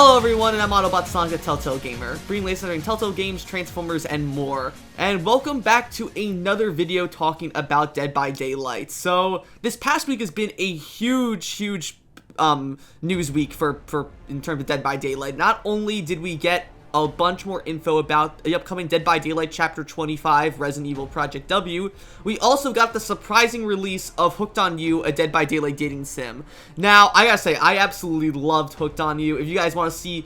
Hello everyone, and I'm Autobot Sonic the Telltale Gamer, bringing latest on Telltale games, Transformers, and more. And welcome back to another video talking about Dead by Daylight. So, this past week has been a huge news week in terms of Dead by Daylight. Not only did we get a bunch more info about the upcoming Dead by Daylight Chapter 25, Resident Evil Project W, we also got the surprising release of Hooked on You, a Dead by Daylight dating sim. Now, I gotta say, I absolutely loved Hooked on You. If you guys want to see,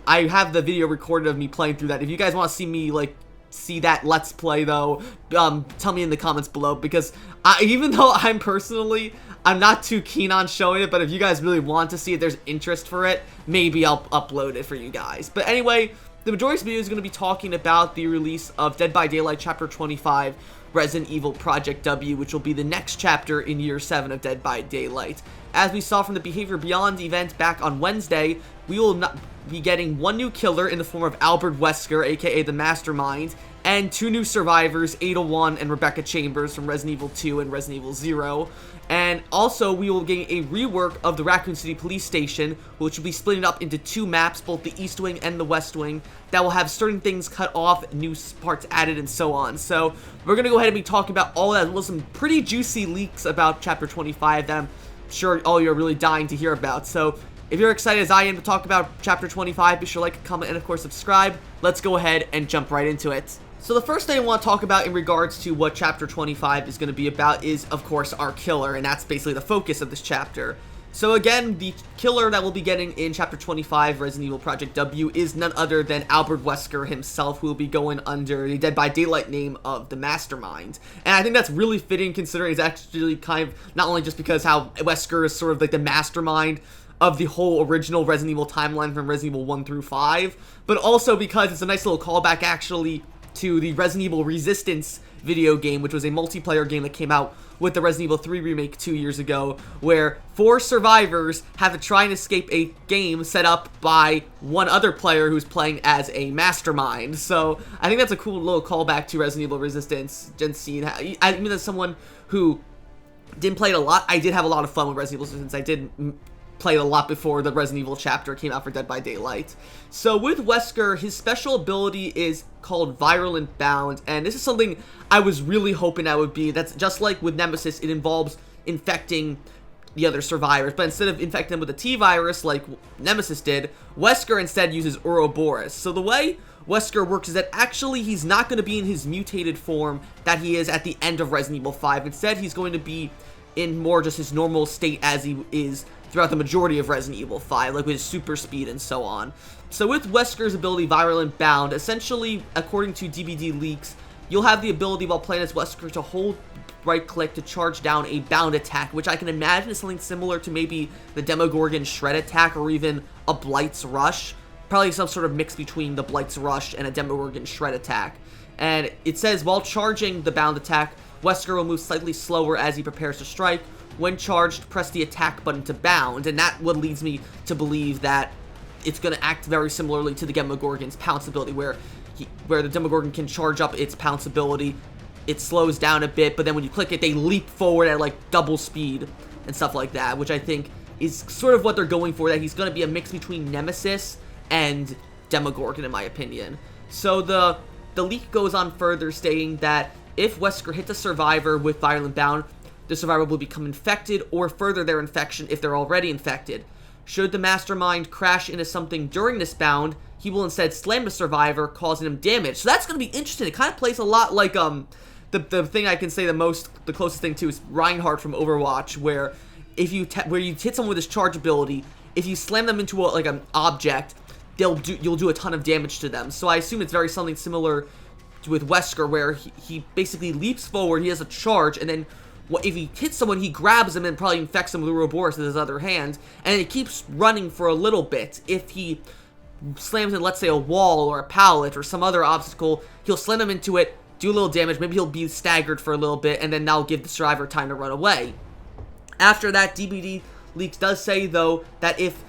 I have the video recorded of me playing through that. If you guys want to see me, see that Let's Play, though, tell me in the comments below, because even though I'm not too keen on showing it, but if you guys really want to see it, there's interest for it, maybe I'll upload it for you guys. But anyway, the majority of this video is going to be talking about the release of Dead by Daylight Chapter 25, Resident Evil Project W, which will be the next chapter in Year 7 of Dead by Daylight. As we saw from the Behavior Beyond event back on Wednesday, we will not be getting one new killer in the form of Albert Wesker, aka the Mastermind, and two new survivors, Ada 1 and Rebecca Chambers from Resident Evil 2 and Resident Evil 0. And also, we will get a rework of the Raccoon City Police Station, which will be splitting up into two maps, both the East Wing and the West Wing, that will have certain things cut off, new parts added, and so on. So, we're going to go ahead and be talking about all that. There's some pretty juicy leaks about Chapter 25 that I'm sure all you are really dying to hear about. So, if you're excited as I am to talk about Chapter 25, be sure to like, comment, and of course subscribe. Let's go ahead and jump right into it. So the first thing I want to talk about in regards to what Chapter 25 is going to be about is, of course, our killer, and that's basically the focus of this chapter. So again, the killer that we'll be getting in Chapter 25, Resident Evil Project W, is none other than Albert Wesker himself, who will be going under the Dead by Daylight name of the Mastermind. And I think that's really fitting, considering it's actually kind of, not only just because how Wesker is sort of like the mastermind of the whole original Resident Evil timeline from Resident Evil 1 through 5, but also because it's a nice little callback, actually, to the Resident Evil Resistance video game, which was a multiplayer game that came out with the Resident Evil 3 remake 2 years ago, where 4 survivors have to try and escape a game set up by one other player who's playing as a mastermind. So I think that's a cool little callback to Resident Evil Resistance. I mean, as someone who didn't play it a lot, I did have a lot of fun with Resident Evil Resistance. I did played a lot before the Resident Evil chapter came out for Dead by Daylight. So with Wesker, his special ability is called Virulent Bound, and this is something I was really hoping that would be. That's just like with Nemesis, it involves infecting the other survivors, but instead of infecting them with a T-virus like Nemesis did, Wesker instead uses Ouroboros. So the way Wesker works is that actually he's not going to be in his mutated form that he is at the end of Resident Evil 5. Instead, he's going to be in more just his normal state as he is throughout the majority of Resident Evil 5, like with his super speed and so on. So with Wesker's ability, Virulent Bound, essentially, according to DVD leaks, you'll have the ability while playing as Wesker to hold right-click to charge down a bound attack, which I can imagine is something similar to maybe the Demogorgon Shred attack or even a Blight's Rush. Probably some sort of mix between the Blight's Rush and a Demogorgon Shred attack. And it says, while charging the bound attack, Wesker will move slightly slower as he prepares to strike. When charged, press the attack button to bound, and that what leads me to believe that it's going to act very similarly to the Demogorgon's pounce ability, where the Demogorgon can charge up its pounce ability, it slows down a bit, but then when you click it, they leap forward at like double speed and stuff like that, which I think is sort of what they're going for, that he's going to be a mix between Nemesis and Demogorgon, in my opinion. So the leak goes on further, stating that if Wesker hits a survivor with Virulent Bound, the survivor will become infected or further their infection if they're already infected. Should the Mastermind crash into something during this bound, he will instead slam the survivor, causing him damage. So that's going to be interesting. It kind of plays a lot like the thing I can say the closest thing to is Reinhardt from Overwatch, where if you hit someone with his charge ability, if you slam them into like an object, you'll do a ton of damage to them. So I assume it's something similar with Wesker, where he basically leaps forward, he has a charge, and then if he hits someone, he grabs them and probably infects them with Ouroboros with his other hand, and it keeps running for a little bit. If he slams in, let's say, a wall or a pallet or some other obstacle, he'll slam them into it, do a little damage, maybe he'll be staggered for a little bit, and then that'll give the survivor time to run away. After that, DVD leaks does say, though, that if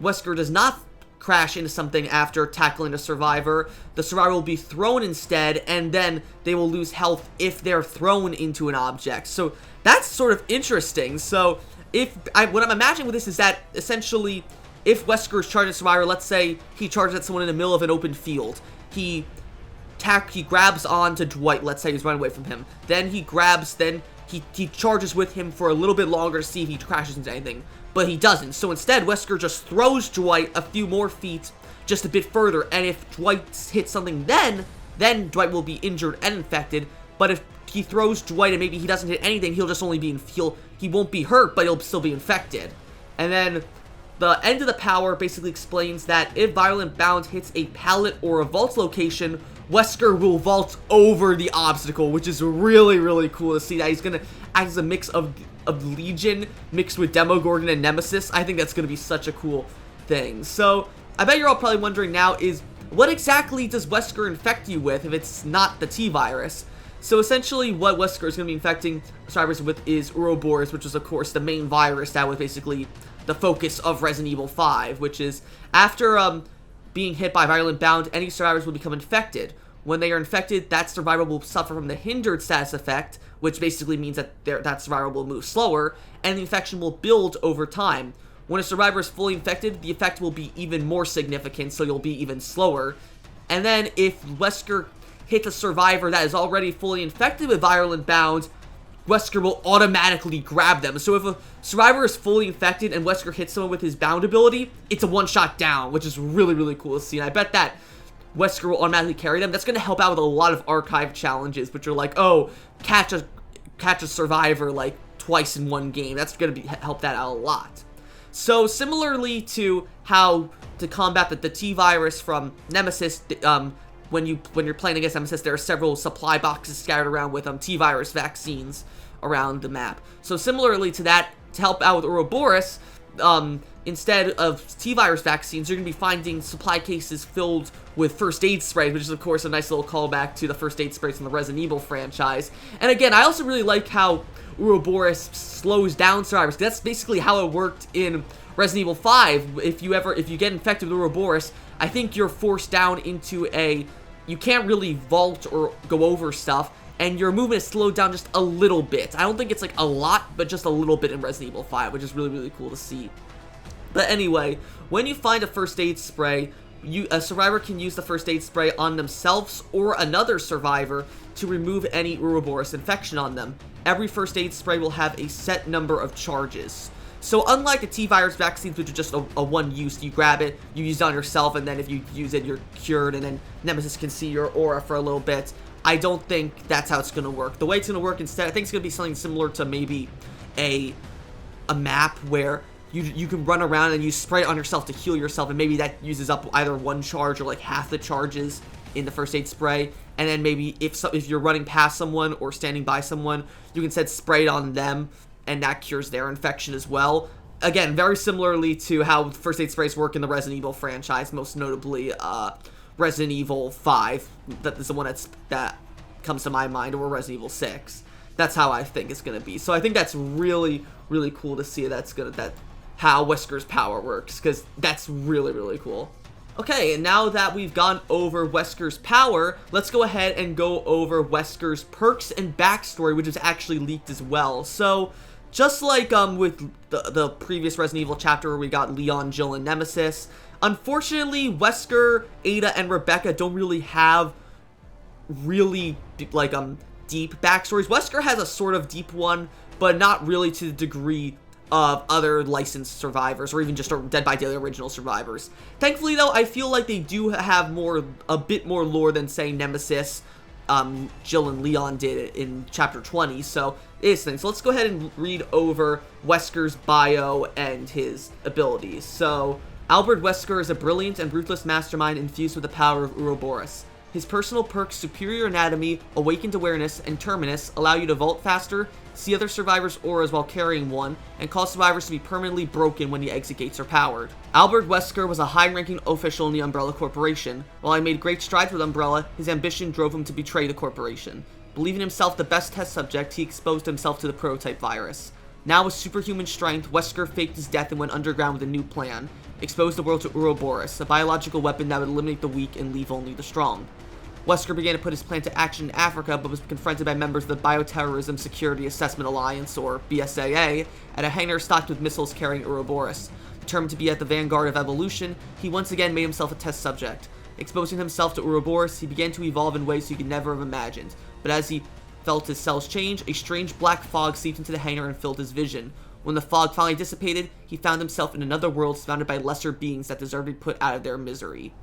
Wesker does not crash into something after tackling a survivor, the survivor will be thrown instead, and then they will lose health if they're thrown into an object. So that's sort of interesting. So what I'm imagining with this is that essentially if Wesker is charging a survivor, let's say he charges at someone in the middle of an open field. He grabs onto Dwight, let's say he's running away from him. Then he charges with him for a little bit longer to see if he crashes into anything. But he doesn't. So instead, Wesker just throws Dwight a few more feet just a bit further. And if Dwight hits something then Dwight will be injured and infected. But if he throws Dwight and maybe he doesn't hit anything, he'll just only be he won't be hurt, but he'll still be infected. And then the end of the power basically explains that if Violent Bound hits a pallet or a vault location, Wesker will vault over the obstacle, which is really, really cool to see that he's going to act as a mix of Legion mixed with Demogorgon and Nemesis. I think that's going to be such a cool thing. So, I bet you're all probably wondering now is, what exactly does Wesker infect you with if it's not the T-Virus? So essentially what Wesker is going to be infecting survivors with is Ouroboros, which is of course the main virus that was basically the focus of Resident Evil 5, which is after being hit by Violent Bound, any survivors will become infected. When they are infected, that survivor will suffer from the hindered status effect, which basically means that that survivor will move slower, and the infection will build over time. When a survivor is fully infected, the effect will be even more significant, so you'll be even slower. And then if Wesker hits a survivor that is already fully infected with Violent Bound, Wesker will automatically grab them. So if a survivor is fully infected and Wesker hits someone with his bound ability, it's a one-shot down, which is really, really cool to see. And I bet that Wesker will automatically carry them. That's going to help out with a lot of archive challenges, which are like, oh, catch a survivor like twice in one game. That's going to help that out a lot. So similarly to how to combat the T-Virus from Nemesis, when you're playing against Nemesis, there are several supply boxes scattered around with T-Virus vaccines around the map. So similarly to that, to help out with Ouroboros, instead of T-Virus vaccines, you're going to be finding supply cases filled with first aid sprays, which is of course a nice little callback to the first aid sprays from the Resident Evil franchise. And again, I also really like how Ouroboros slows down survivors. That's basically how it worked in Resident Evil 5. If you get infected with Ouroboros, I think you're forced down into you can't really vault or go over stuff, and your movement is slowed down just a little bit. I don't think it's like a lot, but just a little bit in Resident Evil 5, which is really, really cool to see. But anyway, when you find a first aid spray, a survivor can use the first aid spray on themselves or another survivor to remove any Ouroboros infection on them. Every first aid spray will have a set number of charges. So unlike the T-Virus vaccines, which are just a one-use, you grab it, you use it on yourself, and then if you use it, you're cured, and then Nemesis can see your aura for a little bit. I don't think that's how it's going to work. The way it's going to work instead, I think it's going to be something similar to maybe a map where you can run around and you spray it on yourself to heal yourself, and maybe that uses up either one charge or like half the charges in the first aid spray. And then maybe if you're running past someone or standing by someone, you can instead spray it on them, and that cures their infection as well. Again, very similarly to how first aid sprays work in the Resident Evil franchise, most notably Resident Evil 5. That is the one that comes to my mind, or Resident Evil 6. That's how I think it's going to be. So I think that's really, really cool to see how Wesker's power works, because that's really, really cool. Okay, and now that we've gone over Wesker's power, let's go ahead and go over Wesker's perks and backstory, which is actually leaked as well. So, just like with the previous Resident Evil chapter where we got Leon, Jill, and Nemesis, unfortunately, Wesker, Ada, and Rebecca don't really have really, like, deep backstories. Wesker has a sort of deep one, but not really to the degree of other licensed survivors, or even just Dead by Daylight original survivors. Thankfully, though, I feel like they do have a bit more lore than, say, Nemesis, Jill, and Leon did in Chapter 20, so it is things. So let's go ahead and read over Wesker's bio and his abilities. So, Albert Wesker is a brilliant and ruthless mastermind infused with the power of Ouroboros. His personal perks Superior Anatomy, Awakened Awareness, and Terminus allow you to vault faster, see other survivors' auras while carrying one, and cause survivors to be permanently broken when the exit gates are powered. Albert Wesker was a high-ranking official in the Umbrella Corporation. While he made great strides with Umbrella, his ambition drove him to betray the corporation. Believing himself the best test subject, he exposed himself to the prototype virus. Now with superhuman strength, Wesker faked his death and went underground with a new plan. Expose the world to Ouroboros, a biological weapon that would eliminate the weak and leave only the strong. Wesker began to put his plan to action in Africa, but was confronted by members of the Bioterrorism Security Assessment Alliance, or BSAA, at a hangar stocked with missiles carrying Ouroboros. Determined to be at the vanguard of evolution, he once again made himself a test subject. Exposing himself to Ouroboros, he began to evolve in ways he could never have imagined. But as he felt his cells change, a strange black fog seeped into the hangar and filled his vision. When the fog finally dissipated, he found himself in another world surrounded by lesser beings that deserved to be put out of their misery.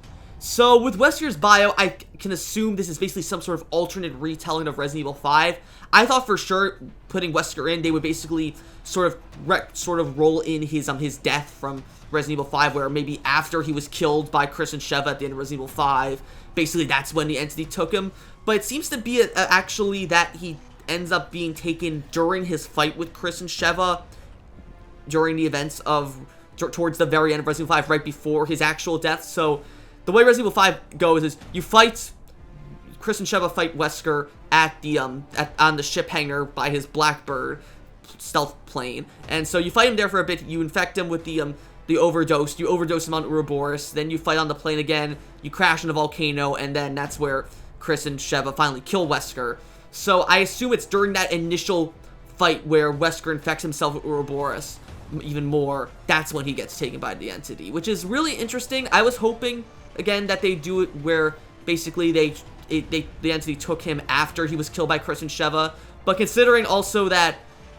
So, with Wesker's bio, I can assume this is basically some sort of alternate retelling of Resident Evil 5. I thought for sure, putting Wesker in, they would basically sort of roll in his death from Resident Evil 5, where maybe after he was killed by Chris and Sheva at the end of Resident Evil 5, basically that's when the entity took him. But it seems to be actually that he ends up being taken during his fight with Chris and Sheva, during the events of, towards the very end of Resident Evil 5, right before his actual death. So, the way Resident Evil 5 goes is, you fight, Chris and Sheva fight Wesker at the, on the ship hangar by his Blackbird stealth plane. And so you fight him there for a bit, you infect him with the overdose, you overdose him on Ouroboros, then you fight on the plane again, you crash in a volcano, and then that's where Chris and Sheva finally kill Wesker. So I assume it's during that initial fight where Wesker infects himself with Ouroboros even more, that's when he gets taken by the entity, which is really interesting. I was hoping, again, that they do it where basically the entity took him after he was killed by Chris and Sheva, but considering also that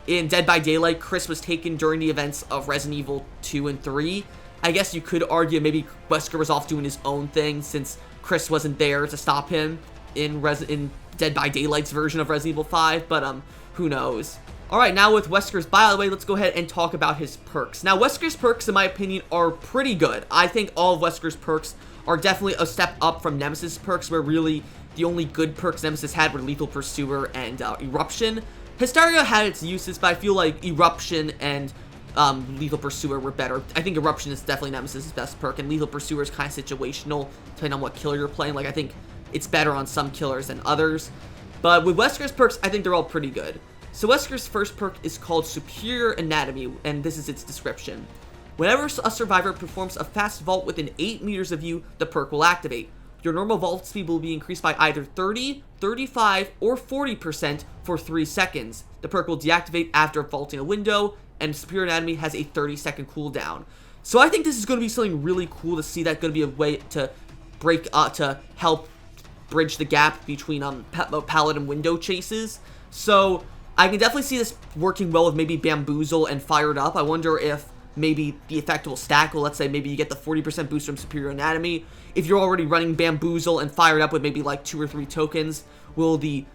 in Dead by Daylight, Chris was taken during the events of Resident Evil 2 and 3, I guess you could argue maybe Wesker was off doing his own thing since Chris wasn't there to stop him in Dead by Daylight's version of Resident Evil 5, but who knows. Alright, now with Wesker's bio, by the way, let's go ahead and talk about his perks. Now, Wesker's perks, in my opinion, are pretty good. I think all of Wesker's perks are definitely a step up from Nemesis perks, where really the only good perks Nemesis had were Lethal Pursuer and Eruption. Hysteria had its uses, but I feel like Eruption and Lethal Pursuer were better. I think Eruption is definitely Nemesis' best perk, and Lethal Pursuer is kind of situational, depending on what killer you're playing. Like, I think it's better on some killers than others. But with Wesker's perks, I think they're all pretty good. So Wesker's first perk is called Superior Anatomy, and this is its description. Whenever a survivor performs a fast vault within 8 meters of you, the perk will activate. Your normal vault speed will be increased by either 30, 35, or 40% for 3 seconds. The perk will deactivate after vaulting a window, and Superior Anatomy has a 30-second cooldown. So I think this is going to be something really cool to see. That's going to be a way to to help bridge the gap between pallet and window chases. So I can definitely see this working well with maybe Bamboozle and Fired Up. I wonder if maybe the effect will stack. Well, let's say maybe you get the 40% boost from Superior Anatomy. If you're already running Bamboozle and Fired Up with maybe like 2 or 3 tokens, will the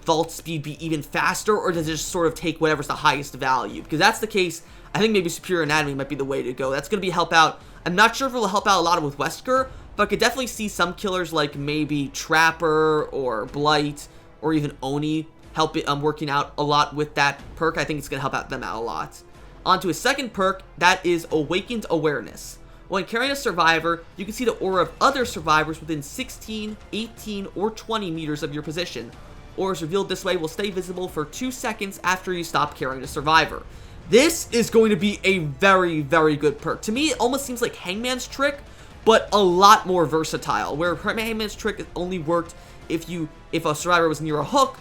vault speed be even faster, or does it just sort of take whatever's the highest value? Because that's the case, I think maybe Superior Anatomy might be the way to go. That's going to be help out. I'm not sure if it will help out a lot with Wesker, but I could definitely see some killers like maybe Trapper or Blight or even Oni working out a lot with that perk. I think it's going to help out them out a lot. On to his second perk, that is Awakened Awareness. When carrying a survivor, you can see the aura of other survivors within 16, 18, or 20 meters of your position. Auras revealed this way will stay visible for 2 seconds after you stop carrying the survivor. This is going to be a very, very good perk. To me, it almost seems like Hangman's Trick, but a lot more versatile, where Hangman's Trick only worked if a survivor was near a hook.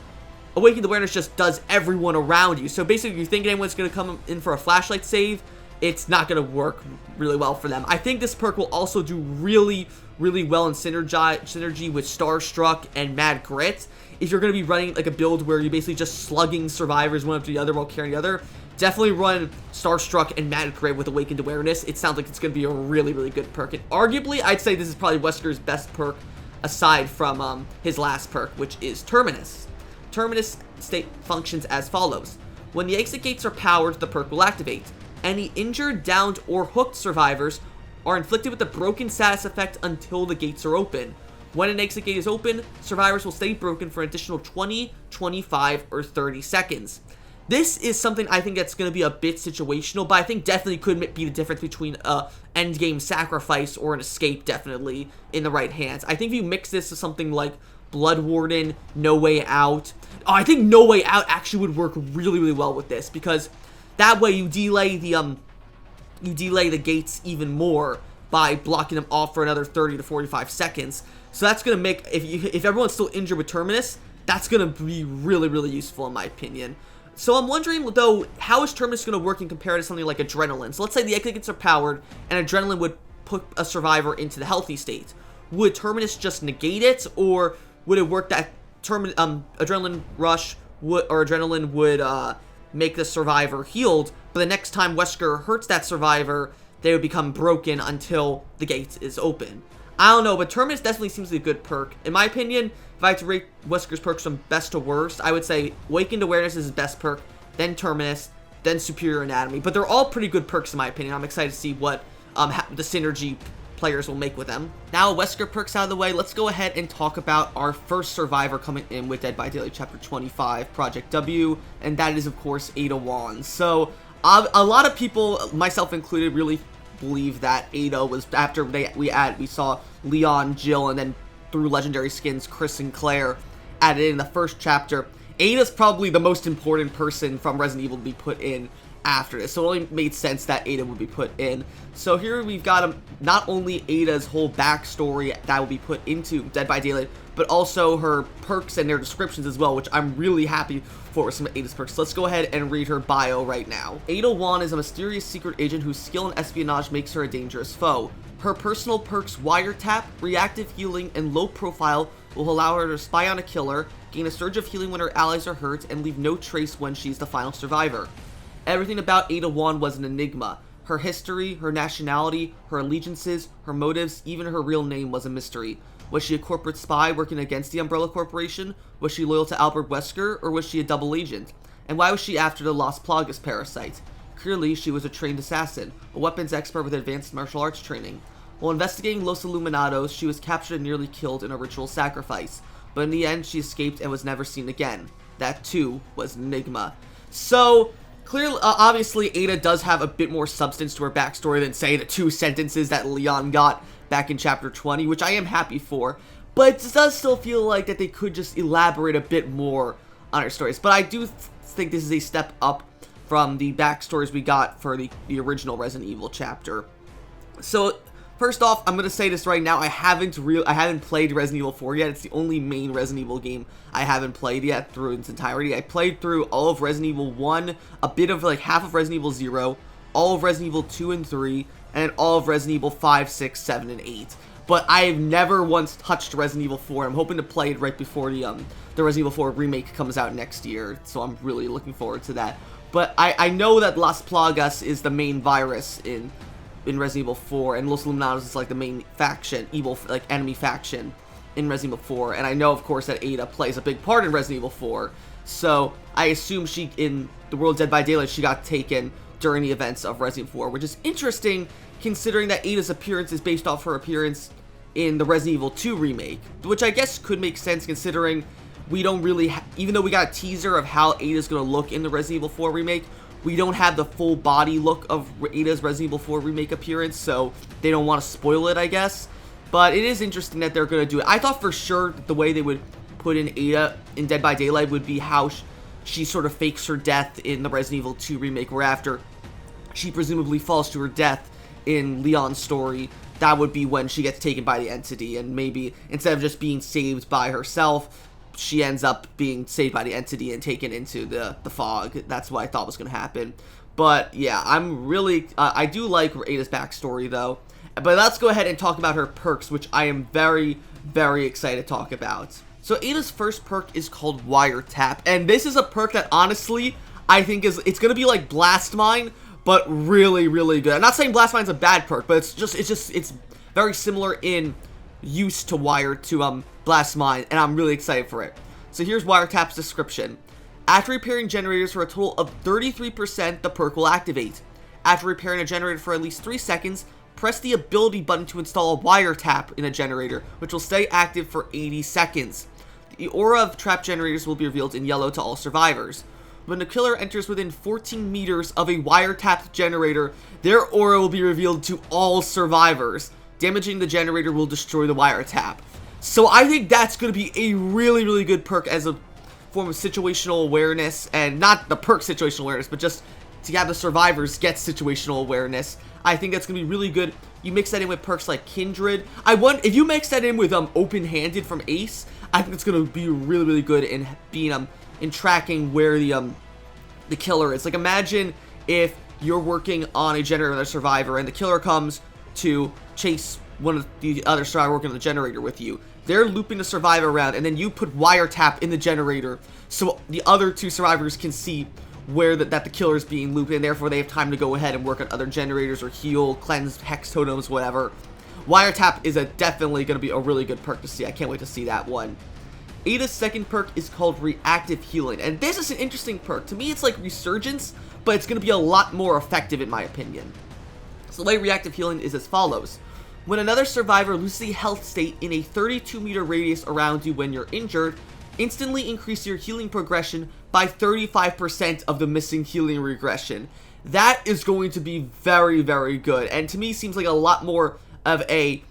Awakened Awareness just does everyone around you. So basically, if you think anyone's going to come in for a flashlight save, it's not going to work really well for them. I think this perk will also do really, really well in synergy with Starstruck and Mad Grit. If you're going to be running like a build where you're basically just slugging survivors one after the other while carrying the other, definitely run Starstruck and Mad Grit with Awakened Awareness. It sounds like it's going to be a really, really good perk. And arguably, I'd say this is probably Wesker's best perk aside from his last perk, which is Terminus. Terminus state functions as follows. When the exit gates are powered, the perk will activate. Any injured, downed, or hooked survivors are inflicted with the broken status effect until the gates are open. When an exit gate is open, survivors will stay broken for an additional 20, 25, or 30 seconds. This is something I think that's going to be a bit situational, but I think definitely could be the difference between a endgame sacrifice or an escape, definitely, in the right hands. I think if you mix this with something like Blood Warden, No Way Out. Oh, I think No Way Out actually would work really, really well with this, because that way you delay the gates even more by blocking them off for another 30 to 45 seconds. So that's going to make, if everyone's still injured with Terminus, that's going to be really, really useful in my opinion. So I'm wondering, though, how is Terminus going to work in comparison to something like Adrenaline? So let's say the X are powered, and Adrenaline would put a survivor into the healthy state. Would Terminus just negate it, or would it work that Adrenaline Rush or Adrenaline would make the survivor healed, but the next time Wesker hurts that survivor, they would become broken until the gate is open? I don't know, but Terminus definitely seems to be a good perk. In my opinion, if I had to rate Wesker's perks from best to worst, I would say Awakened Awareness is his best perk, then Terminus, then Superior Anatomy. But they're all pretty good perks in my opinion. I'm excited to see what the synergy players will make with them. Now, Wesker perks out of the way, let's go ahead and talk about our first survivor coming in with Dead by Daylight Chapter 25, Project W, and that is, of course, Ada Wong. So, a lot of people, myself included, really believe that Ada was, after we saw Leon, Jill, and then through legendary skins, Chris and Claire added in the first chapter, Ada's probably the most important person from Resident Evil to be put in after this, so it only made sense that Ada would be put in. So here we've got not only Ada's whole backstory that will be put into Dead by Daylight, but also her perks and their descriptions as well, which I'm really happy for some of Ada's perks. So let's go ahead and read her bio right now. Ada Wong is a mysterious secret agent whose skill in espionage makes her a dangerous foe. Her personal perks Wiretap, Reactive Healing, and Low Profile will allow her to spy on a killer, gain a surge of healing when her allies are hurt, and leave no trace when she's the final survivor. Everything about Ada Wong was an enigma. Her history, her nationality, her allegiances, her motives, even her real name was a mystery. Was she a corporate spy working against the Umbrella Corporation? Was she loyal to Albert Wesker, or was she a double agent? And why was she after the Las Plagas parasite? Clearly, she was a trained assassin, a weapons expert with advanced martial arts training. While investigating Los Illuminados, she was captured and nearly killed in a ritual sacrifice. But in the end, she escaped and was never seen again. That, too, was an enigma. So, clearly, obviously, Ada does have a bit more substance to her backstory than, say, the 2 sentences that Leon got back in Chapter 20, which I am happy for. But it does still feel like that they could just elaborate a bit more on her stories. But I do think this is a step up from the backstories we got for the original Resident Evil chapter. So, first off, I'm going to say this right now, I haven't played Resident Evil 4 yet. It's the only main Resident Evil game I haven't played yet through its entirety. I played through all of Resident Evil 1, a bit of like half of Resident Evil 0, all of Resident Evil 2 and 3, and all of Resident Evil 5, 6, 7, and 8. But I have never once touched Resident Evil 4. I'm hoping to play it right before the Resident Evil 4 remake comes out next year, so I'm really looking forward to that. But I know that Las Plagas is the main virus in Resident Evil 4, and Los Illuminados is like the main faction, evil, like enemy faction in Resident Evil 4, and I know of course that Ada plays a big part in Resident Evil 4, so I assume she, in the world Dead by Daylight, she got taken during the events of Resident Evil 4, which is interesting considering that Ada's appearance is based off her appearance in the Resident Evil 2 remake, which I guess could make sense considering we don't really, even though we got a teaser of how Ada's going to look in the Resident Evil 4 remake, we don't have the full body look of Ada's Resident Evil 4 remake appearance, so they don't want to spoil it, I guess. But it is interesting that they're going to do it. I thought for sure that the way they would put in Ada in Dead by Daylight would be how she sort of fakes her death in the Resident Evil 2 remake, where after she presumably falls to her death in Leon's story, that would be when she gets taken by the entity, and maybe instead of just being saved by herself, she ends up being saved by the entity and taken into the fog. That's what I thought was going to happen. But yeah, I'm really, I do like Ada's backstory though. But let's go ahead and talk about her perks, which I am very, very excited to talk about. So Ada's first perk is called Wiretap, and this is a perk that honestly, I think it's going to be like Blast Mine, but really, really good. I'm not saying Blast Mine's a bad perk, but it's very similar in use to Blast Mine, and I'm really excited for it. So here's Wiretap's description. After repairing generators for a total of 33%, the perk will activate. After repairing a generator for at least 3 seconds, press the ability button to install a Wiretap in a generator, which will stay active for 80 seconds. The aura of trap generators will be revealed in yellow to all survivors. When the killer enters within 14 meters of a wiretapped generator, their aura will be revealed to all survivors. Damaging the generator will destroy the wiretap. So I think that's going to be a really, really good perk as a form of situational awareness, and not the perk situational awareness, but just to have the survivors get situational awareness. I think that's going to be really good. You mix that in with perks like Kindred. If you mix that in with Open-Handed from Ace, I think it's going to be really, really good in being in tracking where the the killer is. Like, imagine if you're working on a generator with a survivor, and the killer comes to chase one of the other survivor working on the generator with you. They're looping the survivor around, and then you put wiretap in the generator so the other two survivors can see where that the killer is being looped, and therefore they have time to go ahead and work on other generators or heal, cleanse, hex totems, whatever. Wiretap is definitely going to be a really good perk to see. I can't wait to see that one. Ada's second perk is called Reactive Healing, and this is an interesting perk. To me, it's like Resurgence, but it's going to be a lot more effective in my opinion. So the way Reactive Healing is as follows. When another survivor loses a health state in a 32-meter radius around you when you're injured, instantly increase your healing progression by 35% of the missing healing regression. That is going to be very, very good, and to me seems like a lot more of a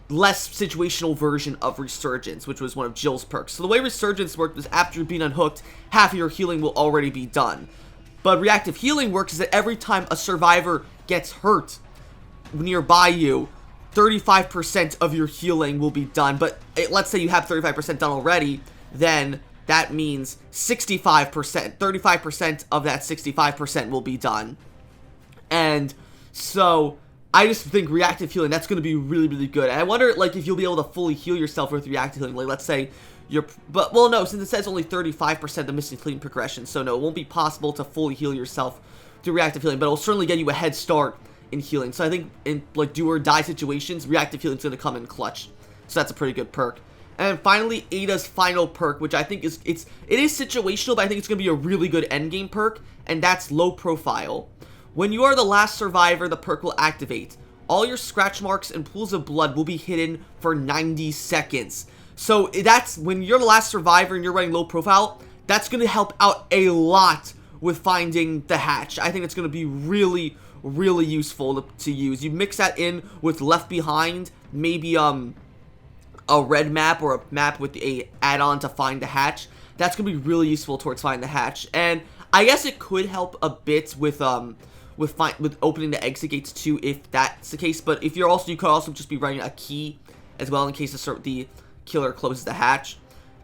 less situational version of Resurgence, which was one of Jill's perks. So the way Resurgence worked was after being unhooked, half of your healing will already be done. But Reactive Healing works is that every time a survivor gets hurt nearby you, 35% of your healing will be done. But let's say you have 35% done already, then that means 65%, 35% of that 65% will be done. And so I just think Reactive Healing, that's going to be really, really good. And I wonder, like, if you'll be able to fully heal yourself with Reactive Healing. Like, let's say well, no, since it says only 35% of the missing healing progression, so no, it won't be possible to fully heal yourself through Reactive Healing, but it'll certainly get you a head start in healing. So I think in, like, do or die situations, Reactive Healing is going to come in clutch. So that's a pretty good perk. And finally, Ada's final perk, which I think it is situational, but I think it's going to be a really good endgame perk, and that's Low Profile. When you are the last survivor, the perk will activate. All your scratch marks and pools of blood will be hidden for 90 seconds. So that's when you're the last survivor and you're running Low Profile, that's going to help out a lot with finding the hatch. I think it's going to be really, really useful to use. You mix that in with Left Behind, maybe a red map or a map with a add-on to find the hatch. That's going to be really useful towards finding the hatch. And I guess it could help a bit with opening the exit gates too, if that's the case. But if you could also just be running a key as well in case the killer closes the hatch.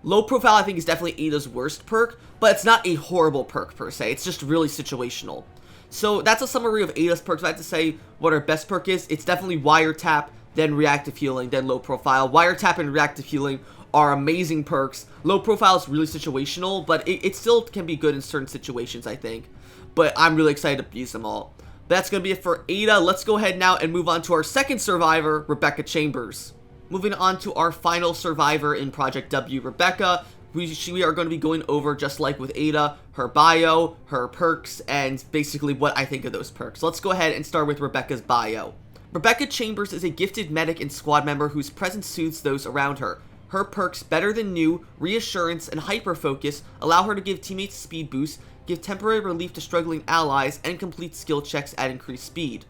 Low Profile, I think, is definitely Ada's worst perk, but it's not a horrible perk per se. It's just really situational. So that's a summary of Ada's perks. If I had to say what her best perk is, it's definitely Wiretap, then Reactive Healing, then Low Profile. Wiretap and Reactive Healing are amazing perks. Low Profile is really situational, but it still can be good in certain situations, I think. But I'm really excited to use them all. But that's going to be it for Ada. Let's go ahead now and move on to our second survivor, Rebecca Chambers. Moving on to our final survivor in Project W, Rebecca. We are going to be going over, just like with Ada, her bio, her perks, and basically what I think of those perks. Let's go ahead and start with Rebecca's bio. Rebecca Chambers is a gifted medic and squad member whose presence soothes those around her. Her perks, Better Than New, Reassurance, and Hyper Focus, allow her to give teammates speed boosts, give temporary relief to struggling allies, and complete skill checks at increased speed.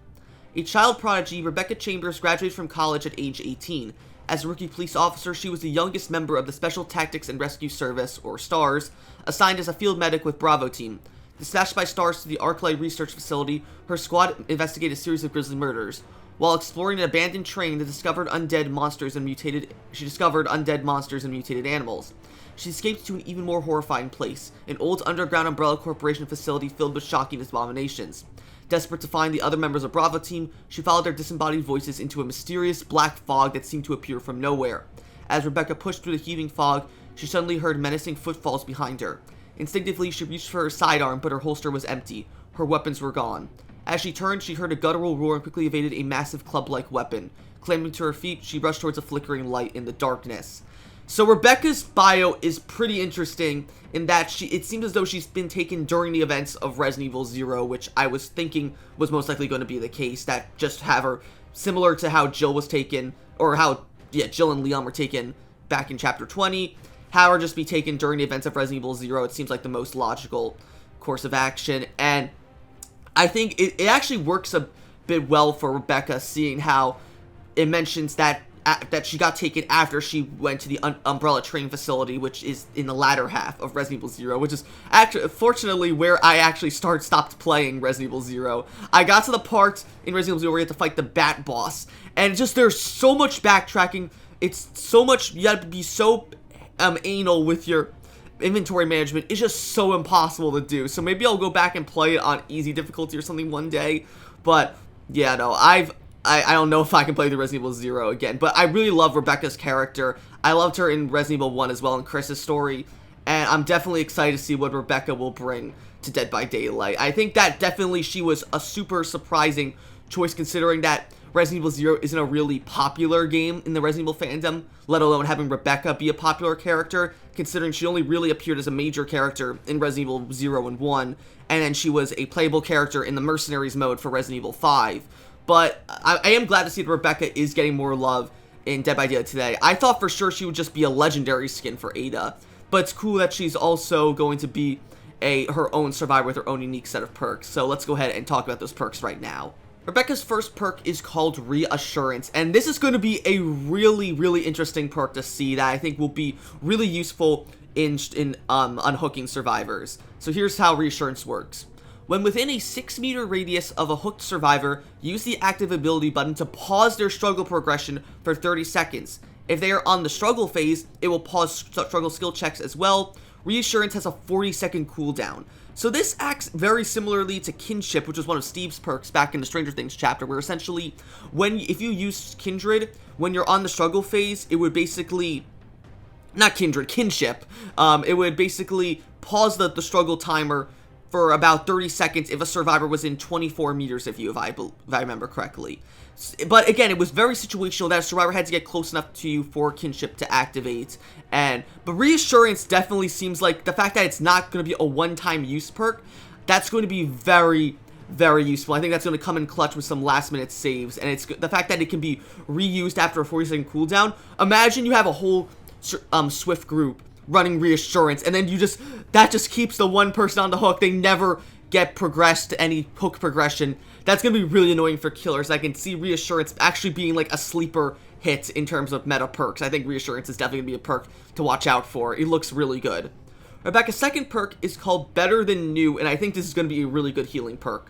A child prodigy, Rebecca Chambers graduated from college at age 18. As a rookie police officer, she was the youngest member of the Special Tactics and Rescue Service, or STARS, assigned as a field medic with Bravo Team. Dispatched by STARS to the Arclight Research Facility, her squad investigated a series of grisly murders. While exploring an abandoned train, she discovered undead monsters and mutated animals. She escaped to an even more horrifying place, an old underground Umbrella Corporation facility filled with shocking abominations. Desperate to find the other members of Bravo Team, she followed their disembodied voices into a mysterious black fog that seemed to appear from nowhere. As Rebecca pushed through the heaving fog, she suddenly heard menacing footfalls behind her. Instinctively, she reached for her sidearm, but her holster was empty. Her weapons were gone. As she turned, she heard a guttural roar and quickly evaded a massive club-like weapon. Clambering to her feet, she rushed towards a flickering light in the darkness. So Rebecca's bio is pretty interesting in that it seems as though she's been taken during the events of Resident Evil 0, which I was thinking was most likely going to be the case, that just have her, similar to how Jill was taken, or how, Jill and Leon were taken back in Chapter 20, have her just be taken during the events of Resident Evil 0. It seems like the most logical course of action, and I think it actually works a bit well for Rebecca, seeing how it mentions that she got taken after she went to the Umbrella training facility, which is in the latter half of Resident Evil 0, which is actually, fortunately, where I actually stopped playing Resident Evil 0. I got to the part in Resident Evil 0 where you have to fight the Bat Boss, and just there's so much backtracking. It's so much, you have to be so anal with your inventory management is just so impossible to do. So maybe I'll go back and play it on easy difficulty or something one day. But yeah, no, I don't know if I can play the Resident Evil 0 again. But I really love Rebecca's character. I loved her in Resident Evil 1 as well, in Chris's story. And I'm definitely excited to see what Rebecca will bring to Dead by Daylight. I think that definitely she was a super surprising choice, considering that Resident Evil 0 isn't a really popular game in the Resident Evil fandom, let alone having Rebecca be a popular character, considering she only really appeared as a major character in Resident Evil 0 and 1, and then she was a playable character in the Mercenaries mode for Resident Evil 5. But I am glad to see that Rebecca is getting more love in Dead by Daylight today. I thought for sure she would just be a legendary skin for Ada, but it's cool that she's also going to be her own survivor with her own unique set of perks. So let's go ahead and talk about those perks right now. Rebecca's first perk is called Reassurance, and this is going to be a really interesting perk to see that I think will be really useful in unhooking survivors. So here's how Reassurance works. When within a 6-meter radius of a hooked survivor, use the active ability button to pause their struggle progression for 30 seconds. If they are on the struggle phase, it will pause struggle skill checks as well. Reassurance has a 40-second cooldown. So this acts very similarly to Kinship, which was one of Steve's perks back in the Stranger Things chapter, where essentially, if you use Kindred, when you're on the struggle phase, it would basically, not Kindred, Kinship, it would basically pause the struggle timer for about 30 seconds if a survivor was in 24 meters of you, if I remember correctly. But again, it was very situational that a survivor had to get close enough to you for Kinship to activate. But Reassurance definitely seems like the fact that it's not going to be a one-time use perk, that's going to be very useful. I think that's going to come in clutch with some last-minute saves, and it's the fact that it can be reused after a 40-second cooldown. Imagine you have a whole Swift group running Reassurance, and then that just keeps the one person on the hook. They never get progressed to any hook progression. That's going to be really annoying for killers. I can see Reassurance actually being like a sleeper hit in terms of meta perks. I think Reassurance is definitely going to be a perk to watch out for. It looks really good. Rebecca's second perk is called Better Than New, and I think this is going to be a really good healing perk.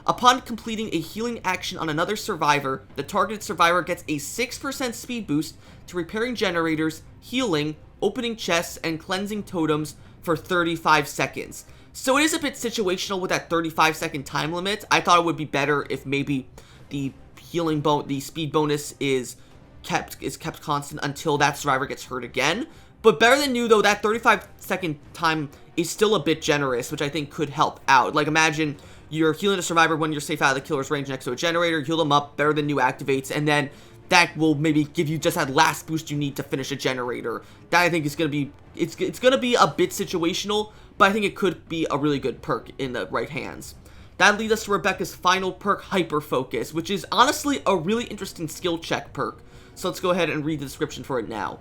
Upon completing a healing action on another survivor, the targeted survivor gets a 6% speed boost to repairing generators, healing, opening chests, and cleansing totems for 35 seconds. So it is a bit situational with that 35-second time limit. I thought it would be better if maybe the the speed bonus is kept constant until that survivor gets hurt again. But Better Than New, though, that 35-second time is still a bit generous, which I think could help out. Like, imagine you're healing a survivor when you're safe out of the killer's range next to a generator, heal them up, Better Than New activates, and then that will maybe give you just that last boost you need to finish a generator. That I think is going to be, it's going to be a bit situational, but I think it could be a really good perk in the right hands. That leads us to Rebecca's final perk, Hyper Focus, which is honestly a really interesting skill check perk. So let's go ahead and read the description for it now.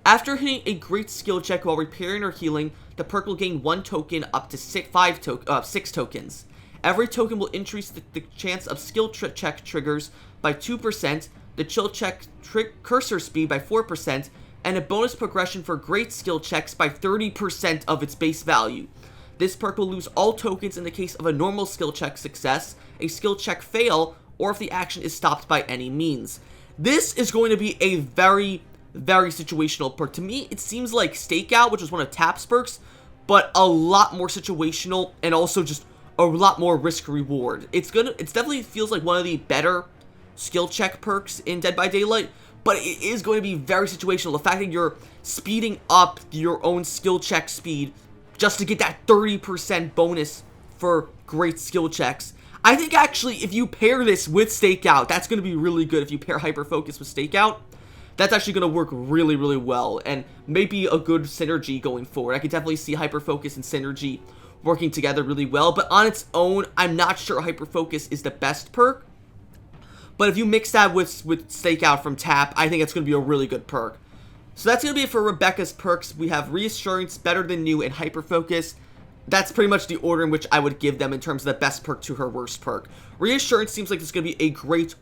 After hitting a great skill check while repairing or healing, the perk will gain 1 token up to 6 tokens. Every token will increase the chance of skill check triggers by 2%, the chill check cursor speed by 4%, and a bonus progression for great skill checks by 30% of its base value. This perk will lose all tokens in the case of a normal skill check success, a skill check fail, or if the action is stopped by any means. This is going to be a very situational perk. To me, it seems like Stakeout, which was one of Tap's perks, but a lot more situational and also just a lot more risk reward. It definitely feels like one of the better skill check perks in Dead by Daylight, but it is going to be very situational. The fact that you're speeding up your own skill check speed just to get that 30% bonus for great skill checks. I think actually if you pair this with Stakeout, that's going to be really good. If you pair Hyper Focus with Stakeout, that's actually going to work really well, and maybe a good synergy going forward. I could definitely see Hyper Focus and Synergy working together really well, but on its own, I'm not sure Hyper Focus is the best perk. But if you mix that with Stakeout from Tap, I think it's going to be a really good perk. So that's going to be it for Rebecca's perks. We have Reassurance, Better Than New, and Hyper Focus. That's pretty much the order in which I would give them in terms of the best perk to her worst perk. Reassurance seems like it's going to be a great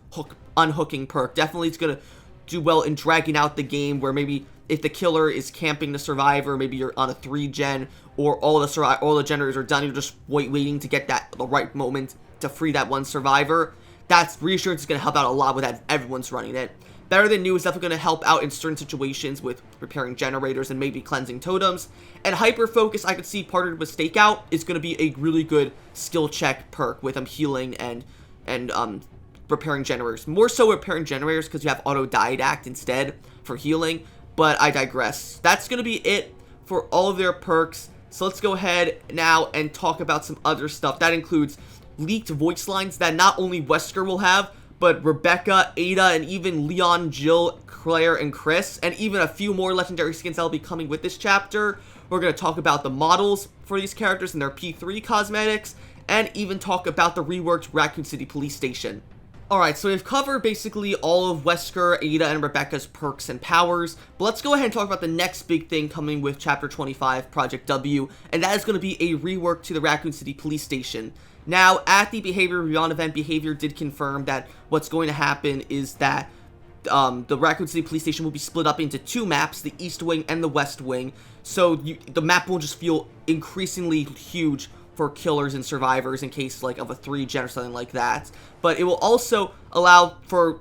unhooking perk. Definitely it's going to do well in dragging out the game, where maybe if the killer is camping the survivor, maybe you're on a 3-gen, or all the generators are done, you're just waiting to get the right moment to free that one survivor. That's Reassurance is going to help out a lot with that if everyone's running it. Better Than New is definitely going to help out in certain situations with repairing generators and maybe cleansing totems. And Hyper Focus, I could see partnered with Stakeout, is going to be a really good skill check perk with healing and repairing generators. More so repairing generators because you have Auto Didact instead for healing, but I digress. That's going to be it for all of their perks. So let's go ahead now and talk about some other stuff. That includes leaked voice lines that not only Wesker will have, but Rebecca, Ada, and even Leon, Jill, Claire, and Chris, and even a few more legendary skins that will be coming with this chapter. We're going to talk about the models for these characters and their P3 cosmetics, and even talk about the reworked Raccoon City Police Station. Alright, so we've covered basically all of Wesker, Ada, and Rebecca's perks and powers, but let's go ahead and talk about the next big thing coming with Chapter 25, Project W, and that is going to be a rework to the Raccoon City Police Station. Now, at the Behavior Beyond event, Behavior did confirm that what's going to happen is that the Raccoon City Police Station will be split up into two maps, the East Wing and the West Wing, so the map will just feel increasingly huge for killers and survivors in case like of a 3-gen or something like that. But it will also allow for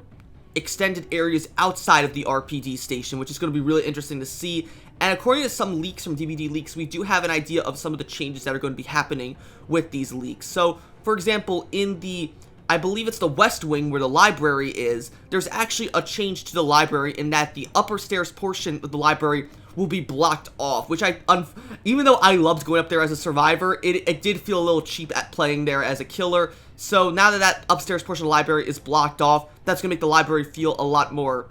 extended areas outside of the RPD station, which is going to be really interesting to see. And according to some leaks from DVD Leaks, we do have an idea of some of the changes that are going to be happening with these leaks. So, for example, in the, I believe it's the West Wing where the library is, there's actually a change to the library in that the upper stairs portion of the library will be blocked off, which even though I loved going up there as a survivor, it did feel a little cheap at playing there as a killer. So now that that upstairs portion of the library is blocked off, that's going to make the library feel a lot more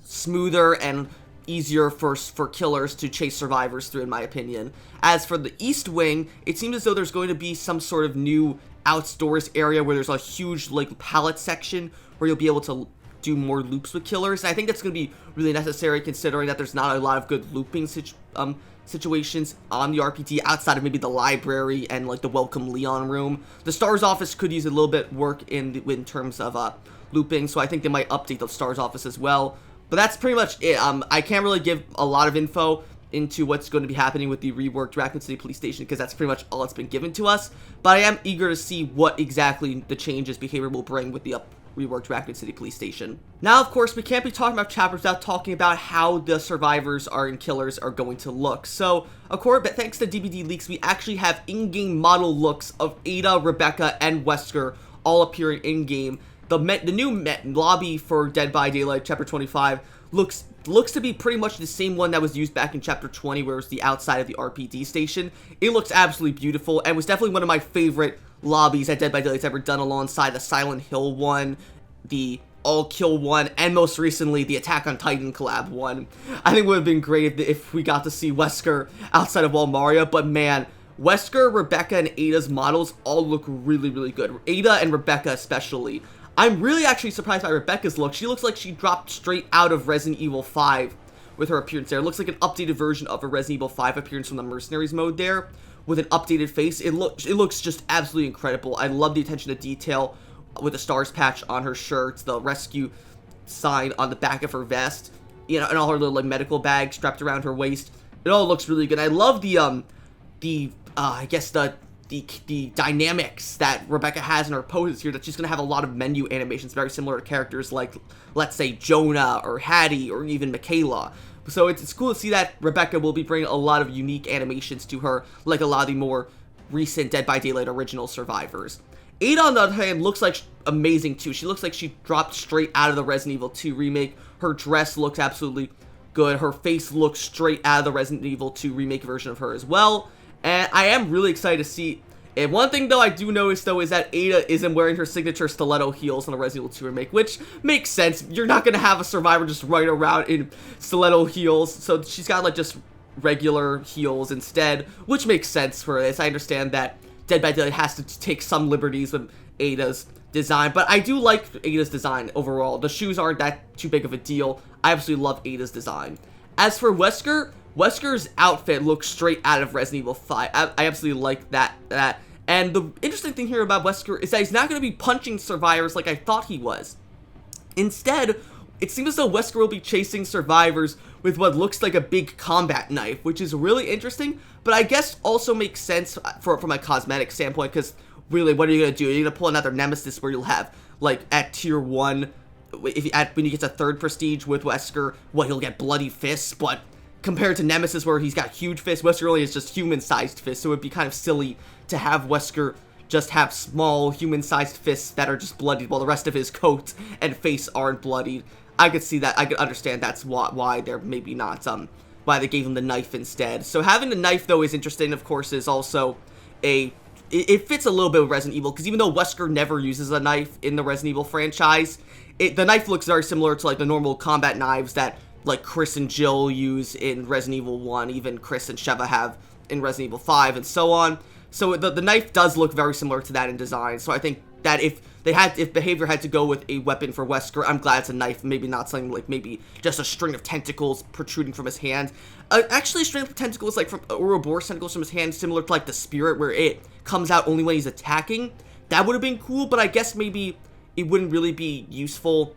smoother and easier for killers to chase survivors through, in my opinion. As for the East Wing, it seems as though there's going to be some sort of new outdoors area where there's a huge like pallet section where you'll be able to do more loops with killers. And I think that's going to be really necessary considering that there's not a lot of good looping situations on the RPD outside of maybe the library and like the Welcome Leon room. The STARS office could use a little bit work in terms of looping, so I think they might update the STARS office as well. But that's pretty much it. I can't really give a lot of info into what's going to be happening with the reworked Raccoon City Police Station because that's pretty much all that's been given to us. But I am eager to see what exactly the changes Behavior will bring with the reworked Raccoon City Police Station. Now, of course, we can't be talking about chapters without talking about how the survivors and killers are going to look. So, of course, but thanks to DVD Leaks, we actually have in-game model looks of Ada, Rebecca, and Wesker all appearing in-game. The new lobby for Dead by Daylight Chapter 25 looks to be pretty much the same one that was used back in Chapter 20, where it was the outside of the RPD station. It looks absolutely beautiful, and was definitely one of my favorite lobbies that Dead by Daylight's ever done, alongside the Silent Hill one, the All Kill one, and most recently the Attack on Titan collab one. I think it would have been great if we got to see Wesker outside of Walmaria, but man, Wesker, Rebecca, and Ada's models all look really, really good. Ada and Rebecca especially. I'm really actually surprised by Rebecca's look. She looks like she dropped straight out of Resident Evil 5 with her appearance there. It looks like an updated version of a Resident Evil 5 appearance from the Mercenaries mode there, with an updated face. It looks just absolutely incredible. I love the attention to detail with the STARS patch on her shirt, the rescue sign on the back of her vest, you know, and all her little like medical bag strapped around her waist. It all looks really good. I love I guess the dynamics that Rebecca has in her poses here, that she's going to have a lot of menu animations very similar to characters like, let's say, Jonah or Hattie or even Michaela. So it's cool to see that Rebecca will be bringing a lot of unique animations to her, like a lot of the more recent Dead by Daylight original survivors. Ada, on the other hand, looks like amazing too. She looks like she dropped straight out of the Resident Evil 2 remake. Her dress looks absolutely good. Her face looks straight out of the Resident Evil 2 remake version of her as well. And I am really excited to see. And one thing, though, I do notice, though, is that Ada isn't wearing her signature stiletto heels on the Resident Evil 2 remake, which makes sense. You're not going to have a survivor just ride around in stiletto heels, so she's got, like, just regular heels instead, which makes sense for this. I understand that Dead by Daylight has to take some liberties with Ada's design, but I do like Ada's design overall. The shoes aren't that too big of a deal. I absolutely love Ada's design. As for Wesker's outfit looks straight out of Resident Evil 5. I absolutely like that. And the interesting thing here about Wesker is that he's not going to be punching survivors like I thought he was. Instead, it seems as though Wesker will be chasing survivors with what looks like a big combat knife, which is really interesting, but I guess also makes sense from a cosmetic standpoint, because really, what are you going to do? Are you going to pull another Nemesis where you'll have, like, at tier 1, when he gets a 3rd prestige with Wesker, he'll get bloody fists, but compared to Nemesis where he's got huge fists, Wesker only has just human-sized fists, so it'd be kind of silly to have Wesker just have small human-sized fists that are just bloodied while the rest of his coat and face aren't bloodied. I could see that. I could understand that's why they're maybe not, why they gave him the knife instead. So having the knife, though, is interesting, of course, is also it fits a little bit with Resident Evil, because even though Wesker never uses a knife in the Resident Evil franchise, the knife looks very similar to, like, the normal combat knives that, like, Chris and Jill use in Resident Evil 1, even Chris and Sheva have in Resident Evil 5, and so on. So the knife does look very similar to that in design, so I think that if Behavior had to go with a weapon for Wesker, I'm glad it's a knife, maybe not something like maybe just a string of tentacles protruding from his hand. Actually, a string of tentacles, like from Ouroboros tentacles from his hand, similar to like the Spirit, where it comes out only when he's attacking. That would have been cool, but I guess maybe it wouldn't really be useful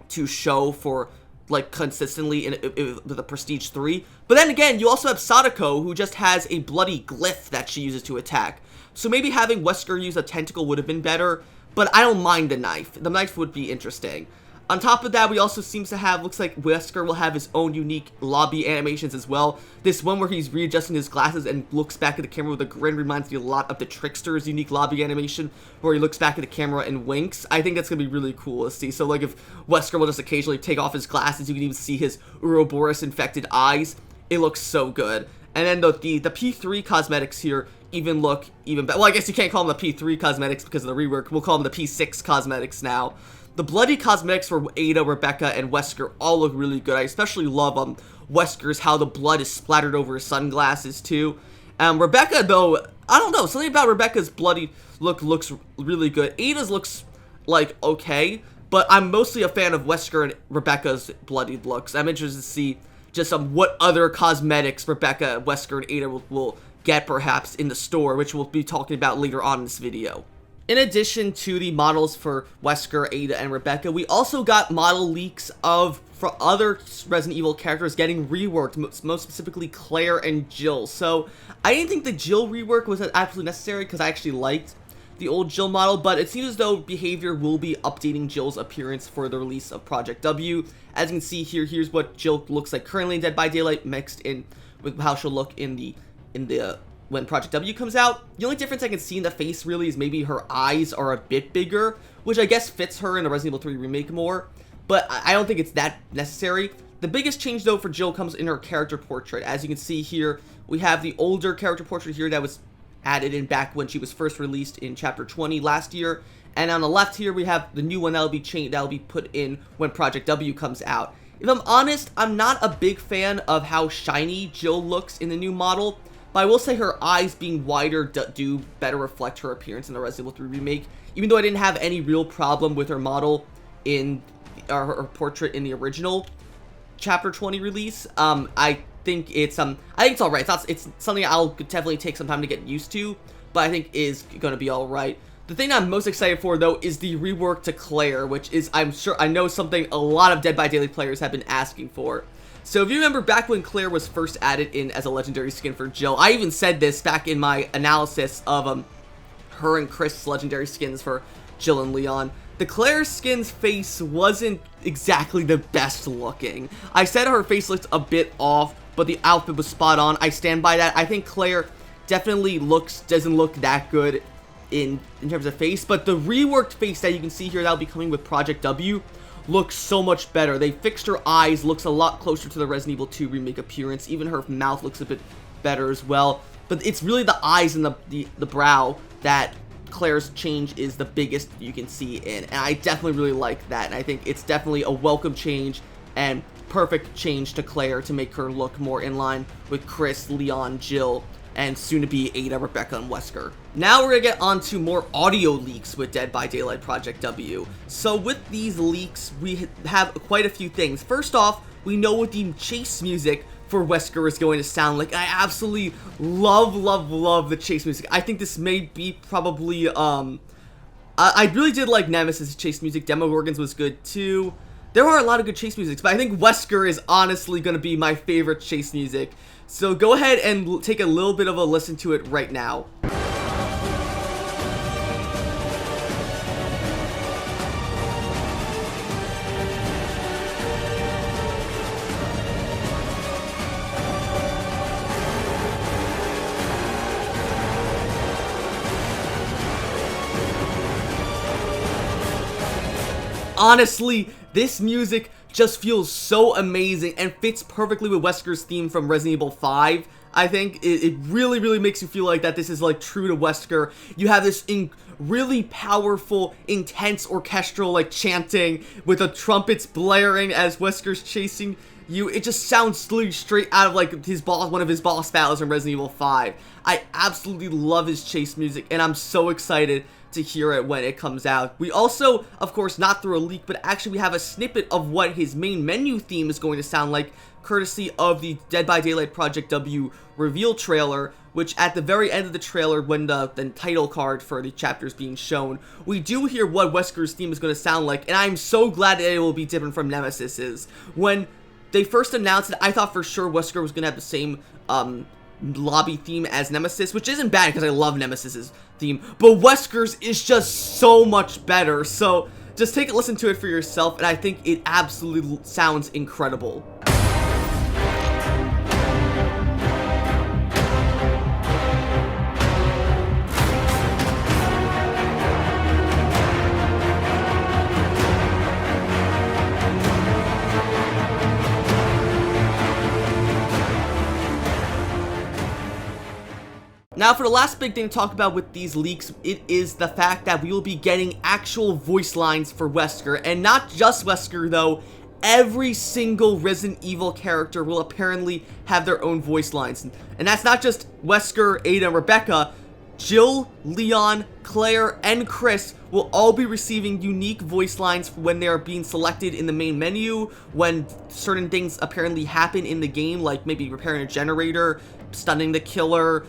to show for, like, consistently in the Prestige 3. But then again, you also have Sadako, who just has a bloody glyph that she uses to attack. So maybe having Wesker use a tentacle would have been better, but I don't mind the knife. The knife would be interesting. On top of that, we also seems to have, looks like Wesker will have his own unique lobby animations as well. This one where he's readjusting his glasses and looks back at the camera with a grin reminds me a lot of the Trickster's unique lobby animation, where he looks back at the camera and winks. I think that's going to be really cool to see. So, like, if Wesker will just occasionally take off his glasses, you can even see his Ouroboros-infected eyes. It looks so good. And then the P3 cosmetics here even look even better. Well, I guess you can't call them the P3 cosmetics because of the rework. We'll call them the P6 cosmetics now. The bloody cosmetics for Ada, Rebecca, and Wesker all look really good. I especially love Wesker's, how the blood is splattered over his sunglasses too. Rebecca, though, I don't know, something about Rebecca's bloody look looks really good. Ada's looks like okay, but I'm mostly a fan of Wesker and Rebecca's bloodied looks. I'm interested to see just what other cosmetics Rebecca, Wesker, and Ada will get perhaps in the store, which we'll be talking about later on in this video. In addition to the models for Wesker, Ada, and Rebecca, we also got model leaks for other Resident Evil characters getting reworked, most specifically Claire and Jill. So I didn't think the Jill rework was absolutely necessary because I actually liked the old Jill model, but it seems as though Behavior will be updating Jill's appearance for the release of Project W. As you can see here, here's what Jill looks like currently in Dead by Daylight, mixed in with how she'll look when Project W comes out. The only difference I can see in the face really is maybe her eyes are a bit bigger, which I guess fits her in the Resident Evil 3 remake more, but I don't think it's that necessary. The biggest change, though, for Jill comes in her character portrait. As you can see here, we have the older character portrait here that was added in back when she was first released in Chapter 20 last year, and on the left here we have the new one that'll be put in when Project W comes out. If I'm honest, I'm not a big fan of how shiny Jill looks in the new model, but I will say her eyes being wider do better reflect her appearance in the Resident Evil 3 remake. Even though I didn't have any real problem with her model in her portrait in the original Chapter 20 release, I think it's alright. It's something I'll definitely take some time to get used to, but I think is going to be alright. The thing I'm most excited for, though, is the rework to Claire, which is, I know something a lot of Dead by Daylight players have been asking for. So if you remember back when Claire was first added in as a legendary skin for Jill, I even said this back in my analysis of her and Chris' legendary skins for Jill and Leon. The Claire skin's face wasn't exactly the best looking. I said her face looked a bit off, but the outfit was spot on. I stand by that. I think Claire definitely doesn't look that good in terms of face, but the reworked face that you can see here that'll be coming with Project W looks so much better. They fixed her eyes, looks a lot closer to the Resident Evil 2 remake appearance. Even her mouth looks a bit better as well. But it's really the eyes and the brow that Claire's change is the biggest you can see in. And I definitely really like that. And I think it's definitely a welcome change and perfect change to Claire to make her look more in line with Chris, Leon, Jill, and soon to be Ada, Rebecca, and Wesker. Now we're gonna get on to more audio leaks with Dead by Daylight Project W. So with these leaks, we have quite a few things. First off, we know what the chase music for Wesker is going to sound like. I absolutely love the chase music. I think this may be probably, I really did like Nemesis' chase music. Demogorgon's was good too. There are a lot of good chase musics, but I think Wesker is honestly going to be my favorite chase music. So go ahead and take a little bit of a listen to it right now. honestly, this music just feels so amazing and fits perfectly with Wesker's theme from Resident Evil 5. I think it really makes you feel like that this is like true to Wesker. You have this really powerful, intense orchestral like chanting with the trumpets blaring as Wesker's chasing you. It just sounds literally straight out of like one of his boss battles in Resident Evil 5. I absolutely love his chase music, and I'm so excited to hear it when it comes out. We also, of course, not through a leak, but actually we have a snippet of what his main menu theme is going to sound like, courtesy of the Dead by Daylight Project W reveal trailer, which at the very end of the trailer, when the title card for the chapter is being shown, we do hear what Wesker's theme is going to sound like, and I'm so glad that it will be different from Nemesis's. When they first announced it, I thought for sure Wesker was going to have the same lobby theme as Nemesis, which isn't bad because I love Nemesis's theme, but Wesker's is just so much better. So just take a listen to it for yourself, and I think it absolutely sounds incredible. Now, for the last big thing to talk about with these leaks, it is the fact that we will be getting actual voice lines for Wesker. And not just Wesker, though. Every single Resident Evil character will apparently have their own voice lines. And that's not just Wesker, Ada, and Rebecca. Jill, Leon, Claire, and Chris will all be receiving unique voice lines when they are being selected in the main menu, when certain things apparently happen in the game, like maybe repairing a generator, stunning the killer,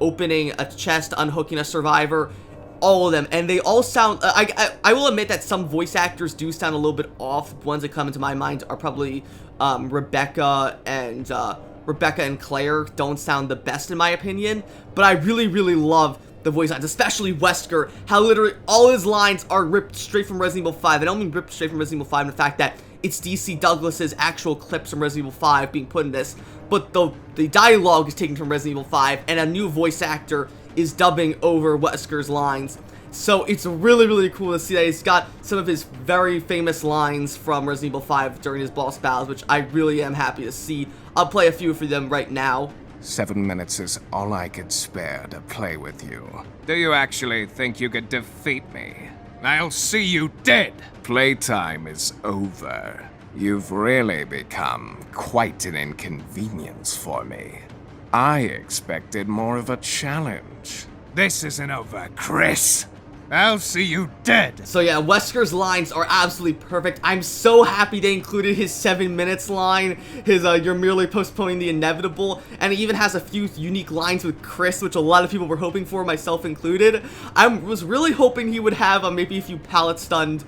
opening a chest, unhooking a survivor, all of them. And they all sound, I will admit that some voice actors do sound a little bit off. Ones that come into my mind are probably Rebecca and Claire don't sound the best in my opinion, but I really love the voice lines, especially Wesker, how literally all his lines are ripped straight from Resident Evil 5. I don't mean ripped straight from Resident Evil 5 in the fact that it's DC Douglas's actual clips from Resident Evil 5 being put in this, but the dialogue is taken from Resident Evil 5, and a new voice actor is dubbing over Wesker's lines. So it's really cool to see that he's got some of his very famous lines from Resident Evil 5 during his boss battles, which I really am happy to see. I'll play a few for them right now. 7 minutes is all I could spare to play with you. Do you actually think you could defeat me? I'll see you dead! Playtime is over. You've really become quite an inconvenience for me. I expected more of a challenge. This isn't over, Chris. I'll see you dead. So yeah, Wesker's lines are absolutely perfect. I'm so happy they included his 7 minutes line, his you're merely postponing the inevitable, and he even has a few unique lines with Chris, which a lot of people were hoping for, myself included. I was really hoping he would have maybe a few pallet stunned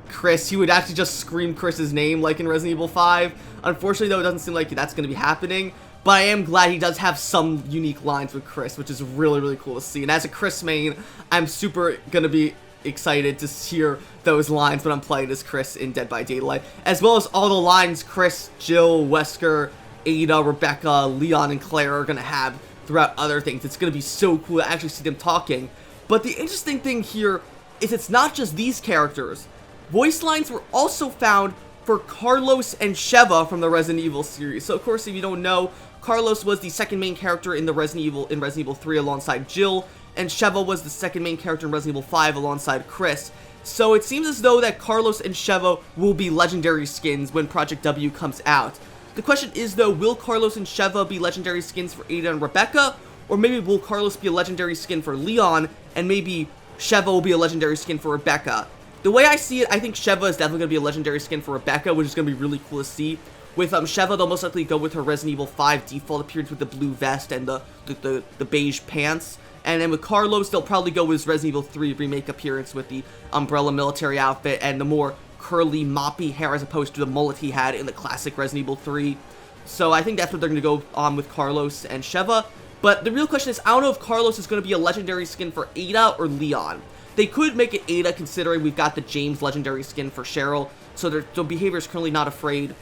Chris. He would actually just scream Chris's name like in Resident Evil 5. Unfortunately, though, it doesn't seem like that's going to be happening. But I am glad he does have some unique lines with Chris, which is really cool to see. And as a Chris main, I'm super gonna be excited to hear those lines when I'm playing as Chris in Dead by Daylight, as well as all the lines Chris, Jill, Wesker, Ada, Rebecca, Leon, and Claire are gonna have throughout other things. It's gonna be so cool to actually see them talking. But the interesting thing here is it's not just these characters. Voice lines were also found for Carlos and Sheva from the Resident Evil series. So of course, if you don't know, Carlos was the second main character in Resident Evil 3 alongside Jill, and Sheva was the second main character in Resident Evil 5 alongside Chris. So it seems as though that Carlos and Sheva will be legendary skins when Project W comes out. The question is though, will Carlos and Sheva be legendary skins for Ada and Rebecca? Or maybe will Carlos be a legendary skin for Leon, and maybe Sheva will be a legendary skin for Rebecca? The way I see it, I think Sheva is definitely going to be a legendary skin for Rebecca, which is going to be really cool to see. With Sheva, they'll most likely go with her Resident Evil 5 default appearance with the blue vest and the beige pants. And then with Carlos, they'll probably go with his Resident Evil 3 remake appearance with the umbrella military outfit and the more curly, moppy hair as opposed to the mullet he had in the classic Resident Evil 3. So I think that's what they're going to go on with Carlos and Sheva. But the real question is, I don't know if Carlos is going to be a legendary skin for Ada or Leon. They could make it Ada, considering we've got the James legendary skin for Cheryl, so their behavior is currently not afraid.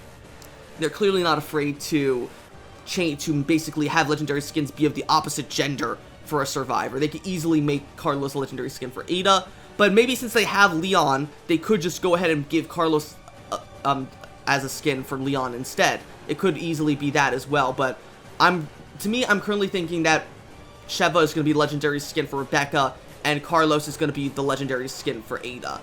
They're clearly not afraid to basically have legendary skins be of the opposite gender for a survivor. They could easily make Carlos a legendary skin for Ada, But maybe since they have Leon, they could just go ahead and give Carlos as a skin for Leon instead. It could easily be that as well, but I'm currently thinking that Sheva is going to be legendary skin for Rebecca, and Carlos is going to be the legendary skin for Ada.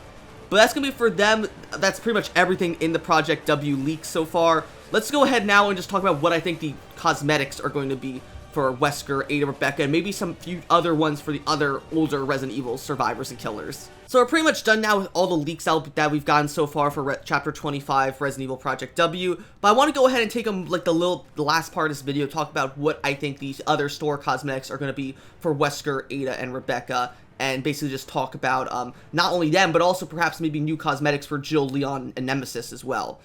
But that's going to be for them. That's pretty much everything in the Project W leak so far. Let's go ahead now and just talk about what I think the cosmetics are going to be for Wesker, Ada, Rebecca, and maybe some few other ones for the other older Resident Evil survivors and killers. So we're pretty much done now with all the leaks out that we've gotten so far for Chapter 25, Resident Evil Project W. But I want to go ahead and take the last part of this video, talk about what I think these other store cosmetics are going to be for Wesker, Ada, and Rebecca. And basically just talk about not only them, but also perhaps maybe new cosmetics for Jill, Leon, and Nemesis as well.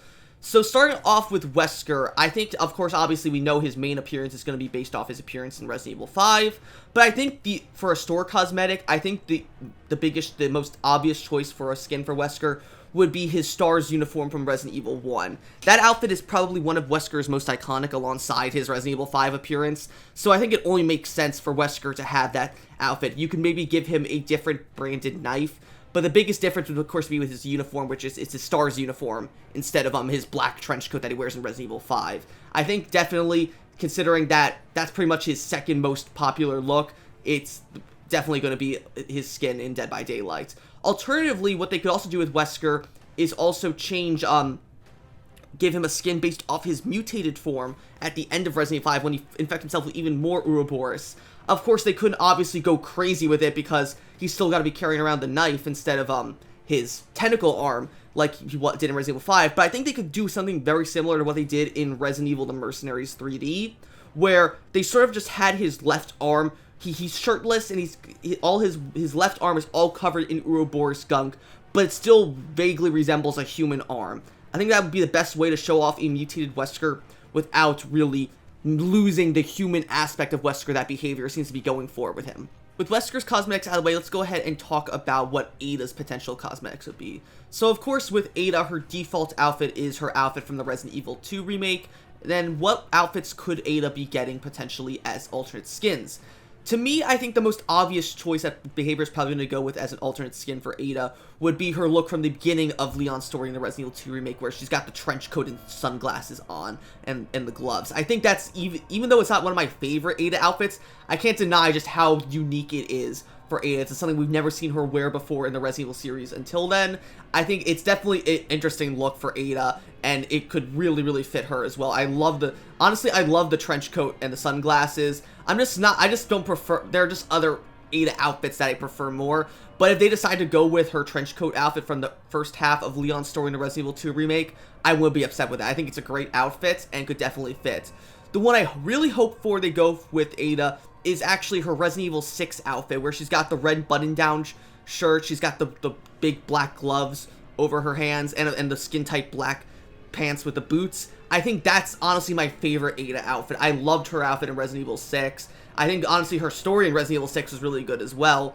So starting off with Wesker, I think, of course, obviously we know his main appearance is going to be based off his appearance in Resident Evil 5. But I think for a store cosmetic, I think the most obvious choice for a skin for Wesker would be his STARS uniform from Resident Evil 1. That outfit is probably one of Wesker's most iconic alongside his Resident Evil 5 appearance, so I think it only makes sense for Wesker to have that outfit. You can maybe give him a different branded knife, but the biggest difference would of course be with his uniform, which is it's his STARS uniform instead of his black trench coat that he wears in Resident Evil 5. I think definitely, considering that that's pretty much his second most popular look, it's definitely going to be his skin in Dead by Daylight. Alternatively, what they could also do with Wesker is also change, give him a skin based off his mutated form at the end of Resident Evil 5 when he infects himself with even more Ouroboros. Of course, they couldn't obviously go crazy with it because he's still got to be carrying around the knife instead of his tentacle arm like he did in Resident Evil 5, but I think they could do something very similar to what they did in Resident Evil The Mercenaries 3D, where they sort of just had his left arm, he's shirtless, and his left arm is all covered in Ouroboros gunk, but it still vaguely resembles a human arm. I think that would be the best way to show off a mutated Wesker without really losing the human aspect of Wesker that behavior seems to be going for with him. With Wesker's cosmetics out of the way, let's go ahead and talk about what Ada's potential cosmetics would be. So of course with Ada, her default outfit is her outfit from the Resident Evil 2 remake. Then what outfits could Ada be getting potentially as alternate skins? To me, I think the most obvious choice that behavior is probably going to go with as an alternate skin for Ada would be her look from the beginning of Leon's story in the Resident Evil 2 remake, where she's got the trench coat and sunglasses on and the gloves. I think that's, even though it's not one of my favorite Ada outfits, I can't deny just how unique it is for Ada. It's something we've never seen her wear before in the Resident Evil series until then. I think it's definitely an interesting look for Ada, and it could really, really fit her as well. Honestly, I love the trench coat and the sunglasses. I just don't prefer, there are just other Ada outfits that I prefer more, but if they decide to go with her trench coat outfit from the first half of Leon's story in the Resident Evil 2 remake, I wouldn't be upset with that. I think it's a great outfit and could definitely fit. The one I really hope for they go with Ada is actually her Resident Evil 6 outfit, where she's got the red button-down shirt, she's got the big black gloves over her hands, and the skin-tight black pants with the boots. I think that's honestly my favorite Ada outfit. I loved her outfit in Resident Evil 6. I think honestly her story in Resident Evil 6 was really good as well.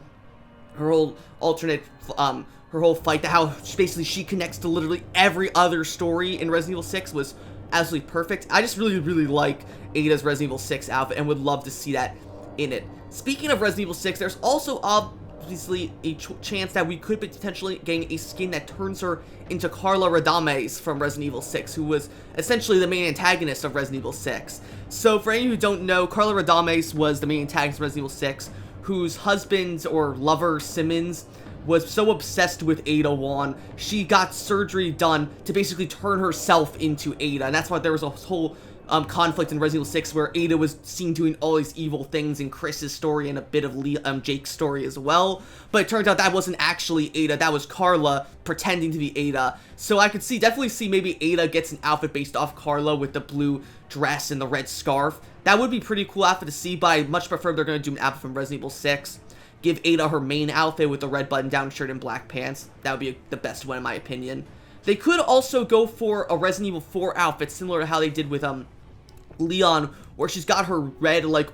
Her whole her whole fight, how basically she connects to literally every other story in Resident Evil 6 was absolutely perfect. I just really, really like Ada's Resident Evil 6 outfit and would love to see that in it. Speaking of Resident Evil 6, there's also obviously a chance that we could be potentially getting a skin that turns her into Carla Radames from Resident Evil 6, who was essentially the main antagonist of Resident Evil 6. So for any who don't know, Carla Radames was the main antagonist of Resident Evil 6, whose husband or lover, Simmons, was so obsessed with Ada Wong, she got surgery done to basically turn herself into Ada, and that's why there was a whole conflict in Resident Evil 6 where Ada was seen doing all these evil things in Chris's story and a bit of Jake's story as well. But it turns out that wasn't actually Ada, that was Carla pretending to be Ada. So I could definitely see maybe Ada gets an outfit based off Carla with the blue dress and the red scarf. That would be pretty cool outfit to see, but I much prefer they're going to do an outfit from Resident Evil 6. Give Ada her main outfit with the red button-down shirt and black pants. That would be the best one in my opinion. They could also go for a Resident Evil 4 outfit similar to how they did with Leon, where she's got her red, like,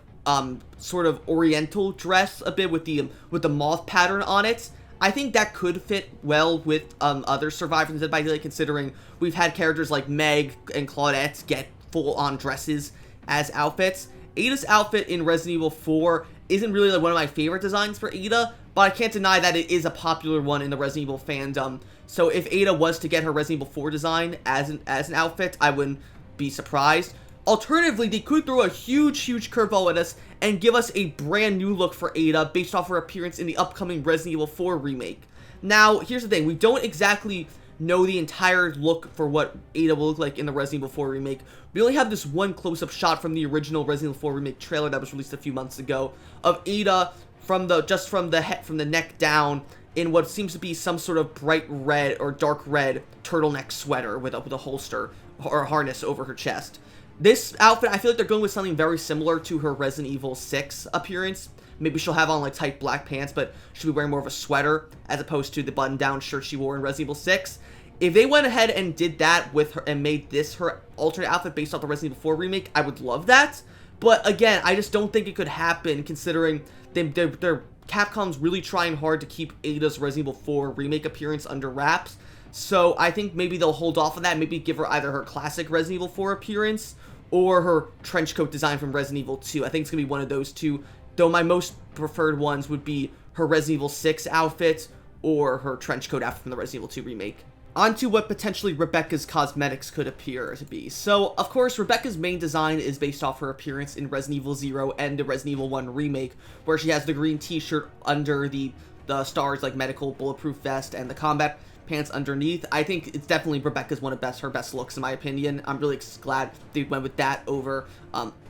sort of oriental dress a bit with the moth pattern on it. I think that could fit well with other survivors in Dead by Daylight, considering we've had characters like Meg and Claudette get full-on dresses as outfits. Ada's outfit in Resident Evil 4 isn't really like one of my favorite designs for Ada, but I can't deny that it is a popular one in the Resident Evil fandom. So if Ada was to get her Resident Evil 4 design as an outfit, I wouldn't be surprised. Alternatively, they could throw a huge curveball at us and give us a brand new look for Ada based off her appearance in the upcoming Resident Evil 4 remake. Now, here's the thing. We don't exactly know the entire look for what Ada will look like in the Resident Evil 4 remake. We only have this one close-up shot from the original Resident Evil 4 remake trailer that was released a few months ago of Ada from the neck down in what seems to be some sort of bright red or dark red turtleneck sweater with a holster or a harness over her chest. This outfit, I feel like they're going with something very similar to her Resident Evil 6 appearance. Maybe she'll have on like tight black pants, but she'll be wearing more of a sweater as opposed to the button-down shirt she wore in Resident Evil 6. If they went ahead and did that with her and made this her alternate outfit based off the Resident Evil 4 remake, I would love that. But again, I just don't think it could happen considering they're Capcom's really trying hard to keep Ada's Resident Evil 4 remake appearance under wraps. So I think maybe they'll hold off on that, maybe give her either her classic Resident Evil 4 appearance or her trench coat design from Resident Evil 2. I think it's going to be one of those two, though my most preferred ones would be her Resident Evil 6 outfit or her trench coat outfit from the Resident Evil 2 remake. On to what potentially Rebecca's cosmetics could appear to be. So, of course, Rebecca's main design is based off her appearance in Resident Evil 0 and the Resident Evil 1 remake, where she has the green t-shirt under the stars like medical bulletproof vest and the combat pants underneath. I think it's definitely Rebecca's one of her best looks in my opinion. I'm really glad they went with that over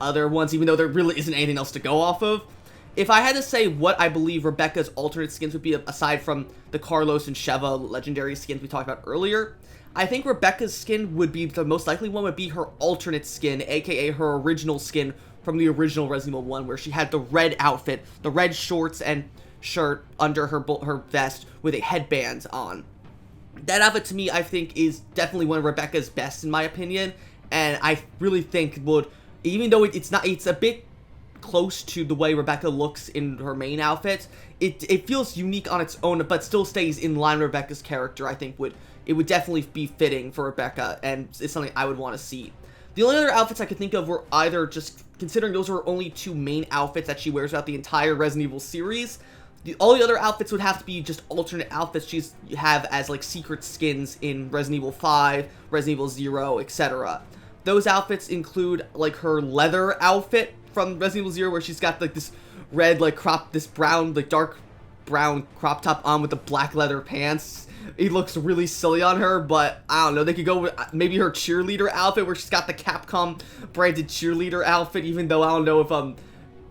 other ones, even though there really isn't anything else to go off of. If I had to say what I believe Rebecca's alternate skins would be, aside from the Carlos and Sheva legendary skins we talked about earlier, I think Rebecca's skin would be, the most likely one would be her alternate skin, aka her original skin from the original Resident Evil 1, where she had the red outfit, the red shorts and shirt under her vest with a headband on. That outfit to me, I think, is definitely one of Rebecca's best in my opinion, and I really think would, even though it's a bit close to the way Rebecca looks in her main outfit, it feels unique on its own, but still stays in line with Rebecca's character. I think it would definitely be fitting for Rebecca, and it's something I would want to see. The only other outfits I could think of were either, just considering those were only two main outfits that she wears throughout the entire Resident Evil series, all the other outfits would have to be just alternate outfits she's have as like secret skins in Resident Evil 5, Resident Evil 0, etc. Those outfits include like her leather outfit from Resident Evil 0, where she's got like this red, like this brown, like dark brown crop top on with the black leather pants. It looks really silly on her, but I don't know, they could go with maybe her cheerleader outfit, where she's got the Capcom branded cheerleader outfit, even though I don't know if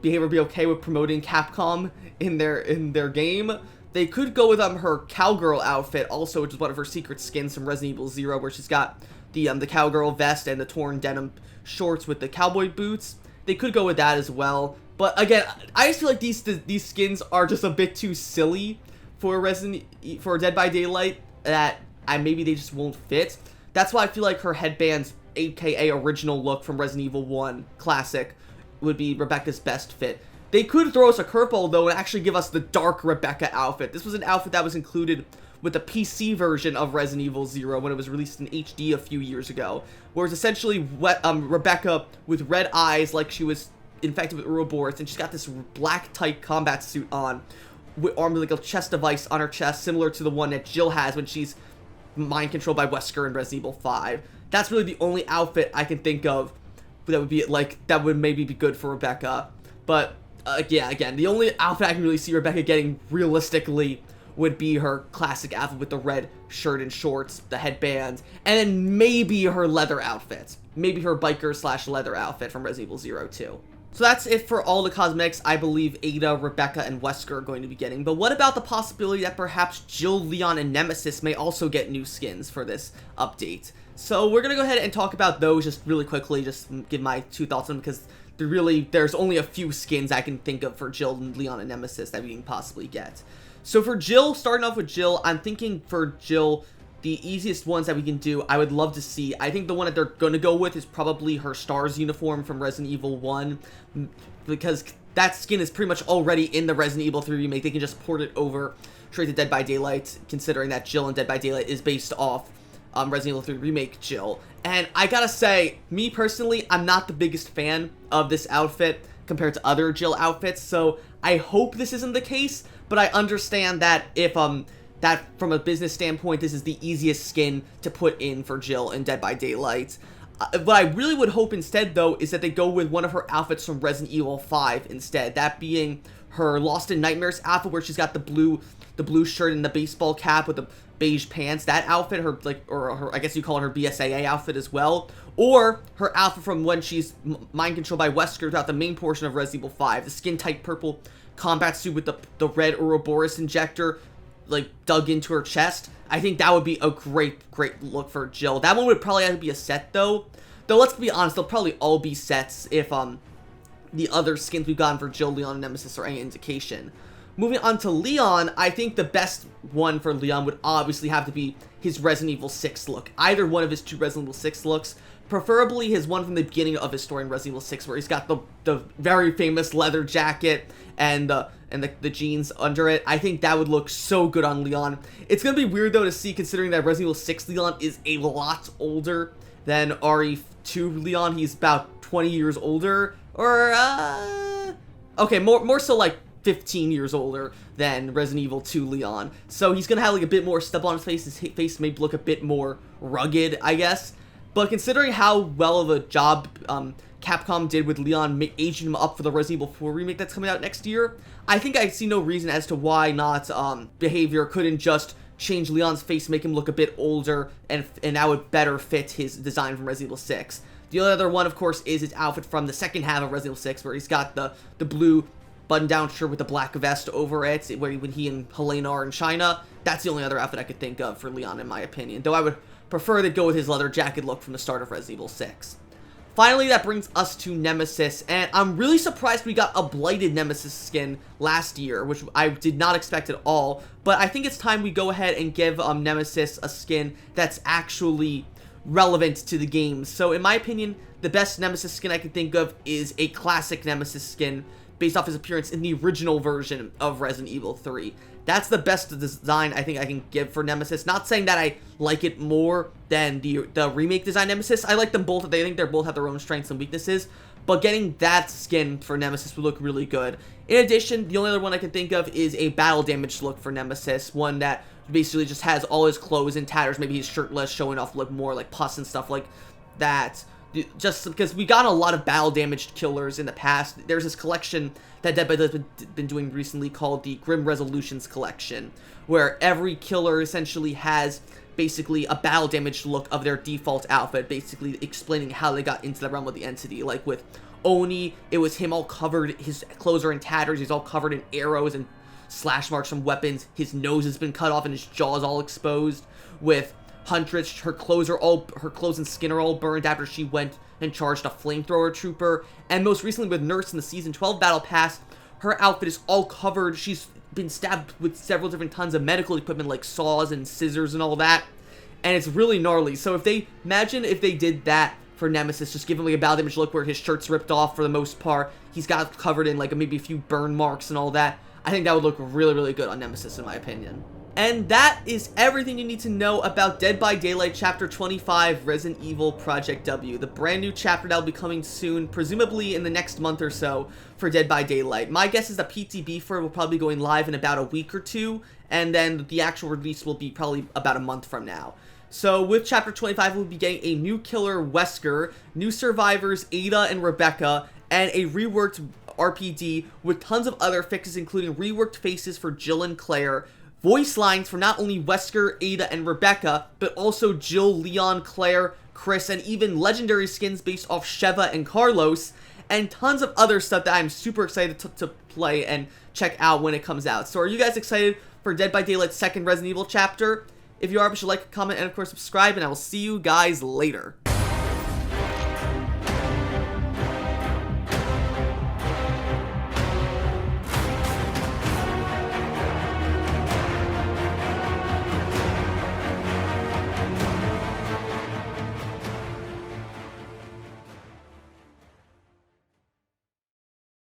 Behavior would be okay with promoting Capcom in their game. They could go with her cowgirl outfit also, which is one of her secret skins from Resident Evil 0, where she's got the cowgirl vest and the torn denim shorts with the cowboy boots. They could go with that as well. But again, I just feel like these skins are just a bit too silly for Dead by Daylight, that maybe they just won't fit. That's why I feel like her headband's aka original look from Resident Evil 1 Classic would be Rebecca's best fit. They could throw us a curveball though and actually give us the dark Rebecca outfit. This was an outfit that was included with the PC version of Resident Evil 0 when it was released in HD a few years ago, where it's essentially Rebecca with red eyes like she was infected with Ouroboros, and she's got this black tight combat suit on, armed with like a chest device on her chest, similar to the one that Jill has when she's mind controlled by Wesker in Resident Evil 5. That's really the only outfit I can think of that would be like, that would maybe be good for Rebecca. But yeah, again, the only outfit I can really see Rebecca getting realistically would be her classic outfit with the red shirt and shorts, the headband, and then maybe her leather outfit. Maybe her biker / leather outfit from Resident Evil 0 too. So that's it for all the cosmetics I believe Ada, Rebecca, and Wesker are going to be getting. But what about the possibility that perhaps Jill, Leon, and Nemesis may also get new skins for this update? So we're going to go ahead and talk about those just really quickly, just give my 2 thoughts on them, because there's only a few skins I can think of for Jill, Leon, and Nemesis that we can possibly get. So for Jill, starting off with Jill, I'm thinking for Jill, the easiest ones that we can do, I would love to see, I think the one that they're going to go with is probably her STARS uniform from Resident Evil 1, because that skin is pretty much already in the Resident Evil 3 remake. They can just port it over straight to Dead by Daylight, considering that Jill in Dead by Daylight is based off Resident Evil 3 remake Jill. And I gotta say, me personally, I'm not the biggest fan of this outfit. compared to other Jill outfits, so I hope this isn't the case, but I understand that if, that from a business standpoint, this is the easiest skin to put in for Jill in Dead by Daylight. What I really would hope instead, though, is that they go with one of her outfits from Resident Evil 5 instead, that being her Lost in Nightmares outfit, where she's got the blue shirt and the baseball cap with the beige pants. That outfit, her, like, or her, I guess you call it her BSAA outfit as well. Or her outfit from when she's mind controlled by Wesker throughout the main portion of Resident Evil 5. The skin-tight purple combat suit with the red Ouroboros injector, like, dug into her chest. I think that would be a great look for Jill. That one would probably have to be a set, though. Though, let's be honest, they'll probably all be sets if, the other skins we've gotten for Jill, Leon, and Nemesis are any indication. Moving on to Leon, I think the best one for Leon would obviously have to be his Resident Evil 6 look. Either one of his 2 Resident Evil 6 looks. Preferably his one from the beginning of his story in Resident Evil 6, where he's got the very famous leather jacket and the jeans under it. I think that would look so good on Leon. It's going to be weird, though, to see, considering that Resident Evil 6 Leon is a lot older than RE2 Leon. He's about 20 years older. Or, okay, more so like 15 years older than Resident Evil 2 Leon. So he's going to have like a bit more stubble on his face. His face may look a bit more rugged, I guess. But considering how well of a job Capcom did with Leon aging him up for the Resident Evil 4 remake that's coming out next year, I think I see no reason as to why not Behavior couldn't just change Leon's face, make him look a bit older, and that would better fit his design from Resident Evil 6. The other one, of course, is his outfit from the second half of Resident Evil 6, where he's got the blue button-down shirt with the black vest over it, when he and Helena are in China. That's the only other outfit I could think of for Leon, in my opinion. Though I would prefer to go with his leather jacket look from the start of Resident Evil 6. Finally, that brings us to Nemesis, and I'm really surprised we got a blighted Nemesis skin last year, which I did not expect at all, but I think it's time we go ahead and give Nemesis a skin that's actually relevant to the game. So in my opinion, the best Nemesis skin I can think of is a classic Nemesis skin based off his appearance in the original version of Resident Evil 3. That's the best design I think I can give for Nemesis. Not saying that I like it more than the remake design Nemesis. I like them both. They think they both have their own strengths and weaknesses. But getting that skin for Nemesis would look really good. In addition, the only other one I can think of is a battle damage look for Nemesis. One that basically just has all his clothes in tatters. Maybe he's shirtless, showing off like more like pus and stuff like that. Just because we got a lot of battle damaged killers in the past. There's this collection that Dead by Daylight's been doing recently called the Grim Resolutions Collection, where every killer essentially has basically a battle damaged look of their default outfit, basically explaining how they got into the realm of the entity. Like with Oni, it was him all covered, his clothes are in tatters, he's all covered in arrows and slash marks from weapons, his nose has been cut off and his jaw is all exposed. With Huntress, her clothes and skin are all burned after she went and charged a flamethrower trooper. And most recently with Nurse in the Season 12 Battle Pass, her outfit is all covered. She's been stabbed with several different tons of medical equipment like saws and scissors and all that. And it's really gnarly. So imagine if they did that for Nemesis, just give him like a battle damage look where his shirt's ripped off for the most part. He's got covered in like maybe a few burn marks and all that. I think that would look really, really good on Nemesis in my opinion. And that is everything you need to know about Dead by Daylight Chapter 25 Resident Evil Project W, the brand new chapter that will be coming soon, presumably in the next month or so for Dead by Daylight. My guess is the PTB for it will probably be going live in about a week or two, and then the actual release will be probably about a month from now. So with Chapter 25, we'll be getting a new killer, Wesker, new survivors, Ada and Rebecca, and a reworked RPD with tons of other fixes, including reworked faces for Jill and Claire, voice lines for not only Wesker, Ada, and Rebecca, but also Jill, Leon, Claire, Chris, and even legendary skins based off Sheva and Carlos, and tons of other stuff that I'm super excited to play and check out when it comes out. So are you guys excited for Dead by Daylight's second Resident Evil chapter? If you are, be sure to like, comment, and of course subscribe, and I will see you guys later.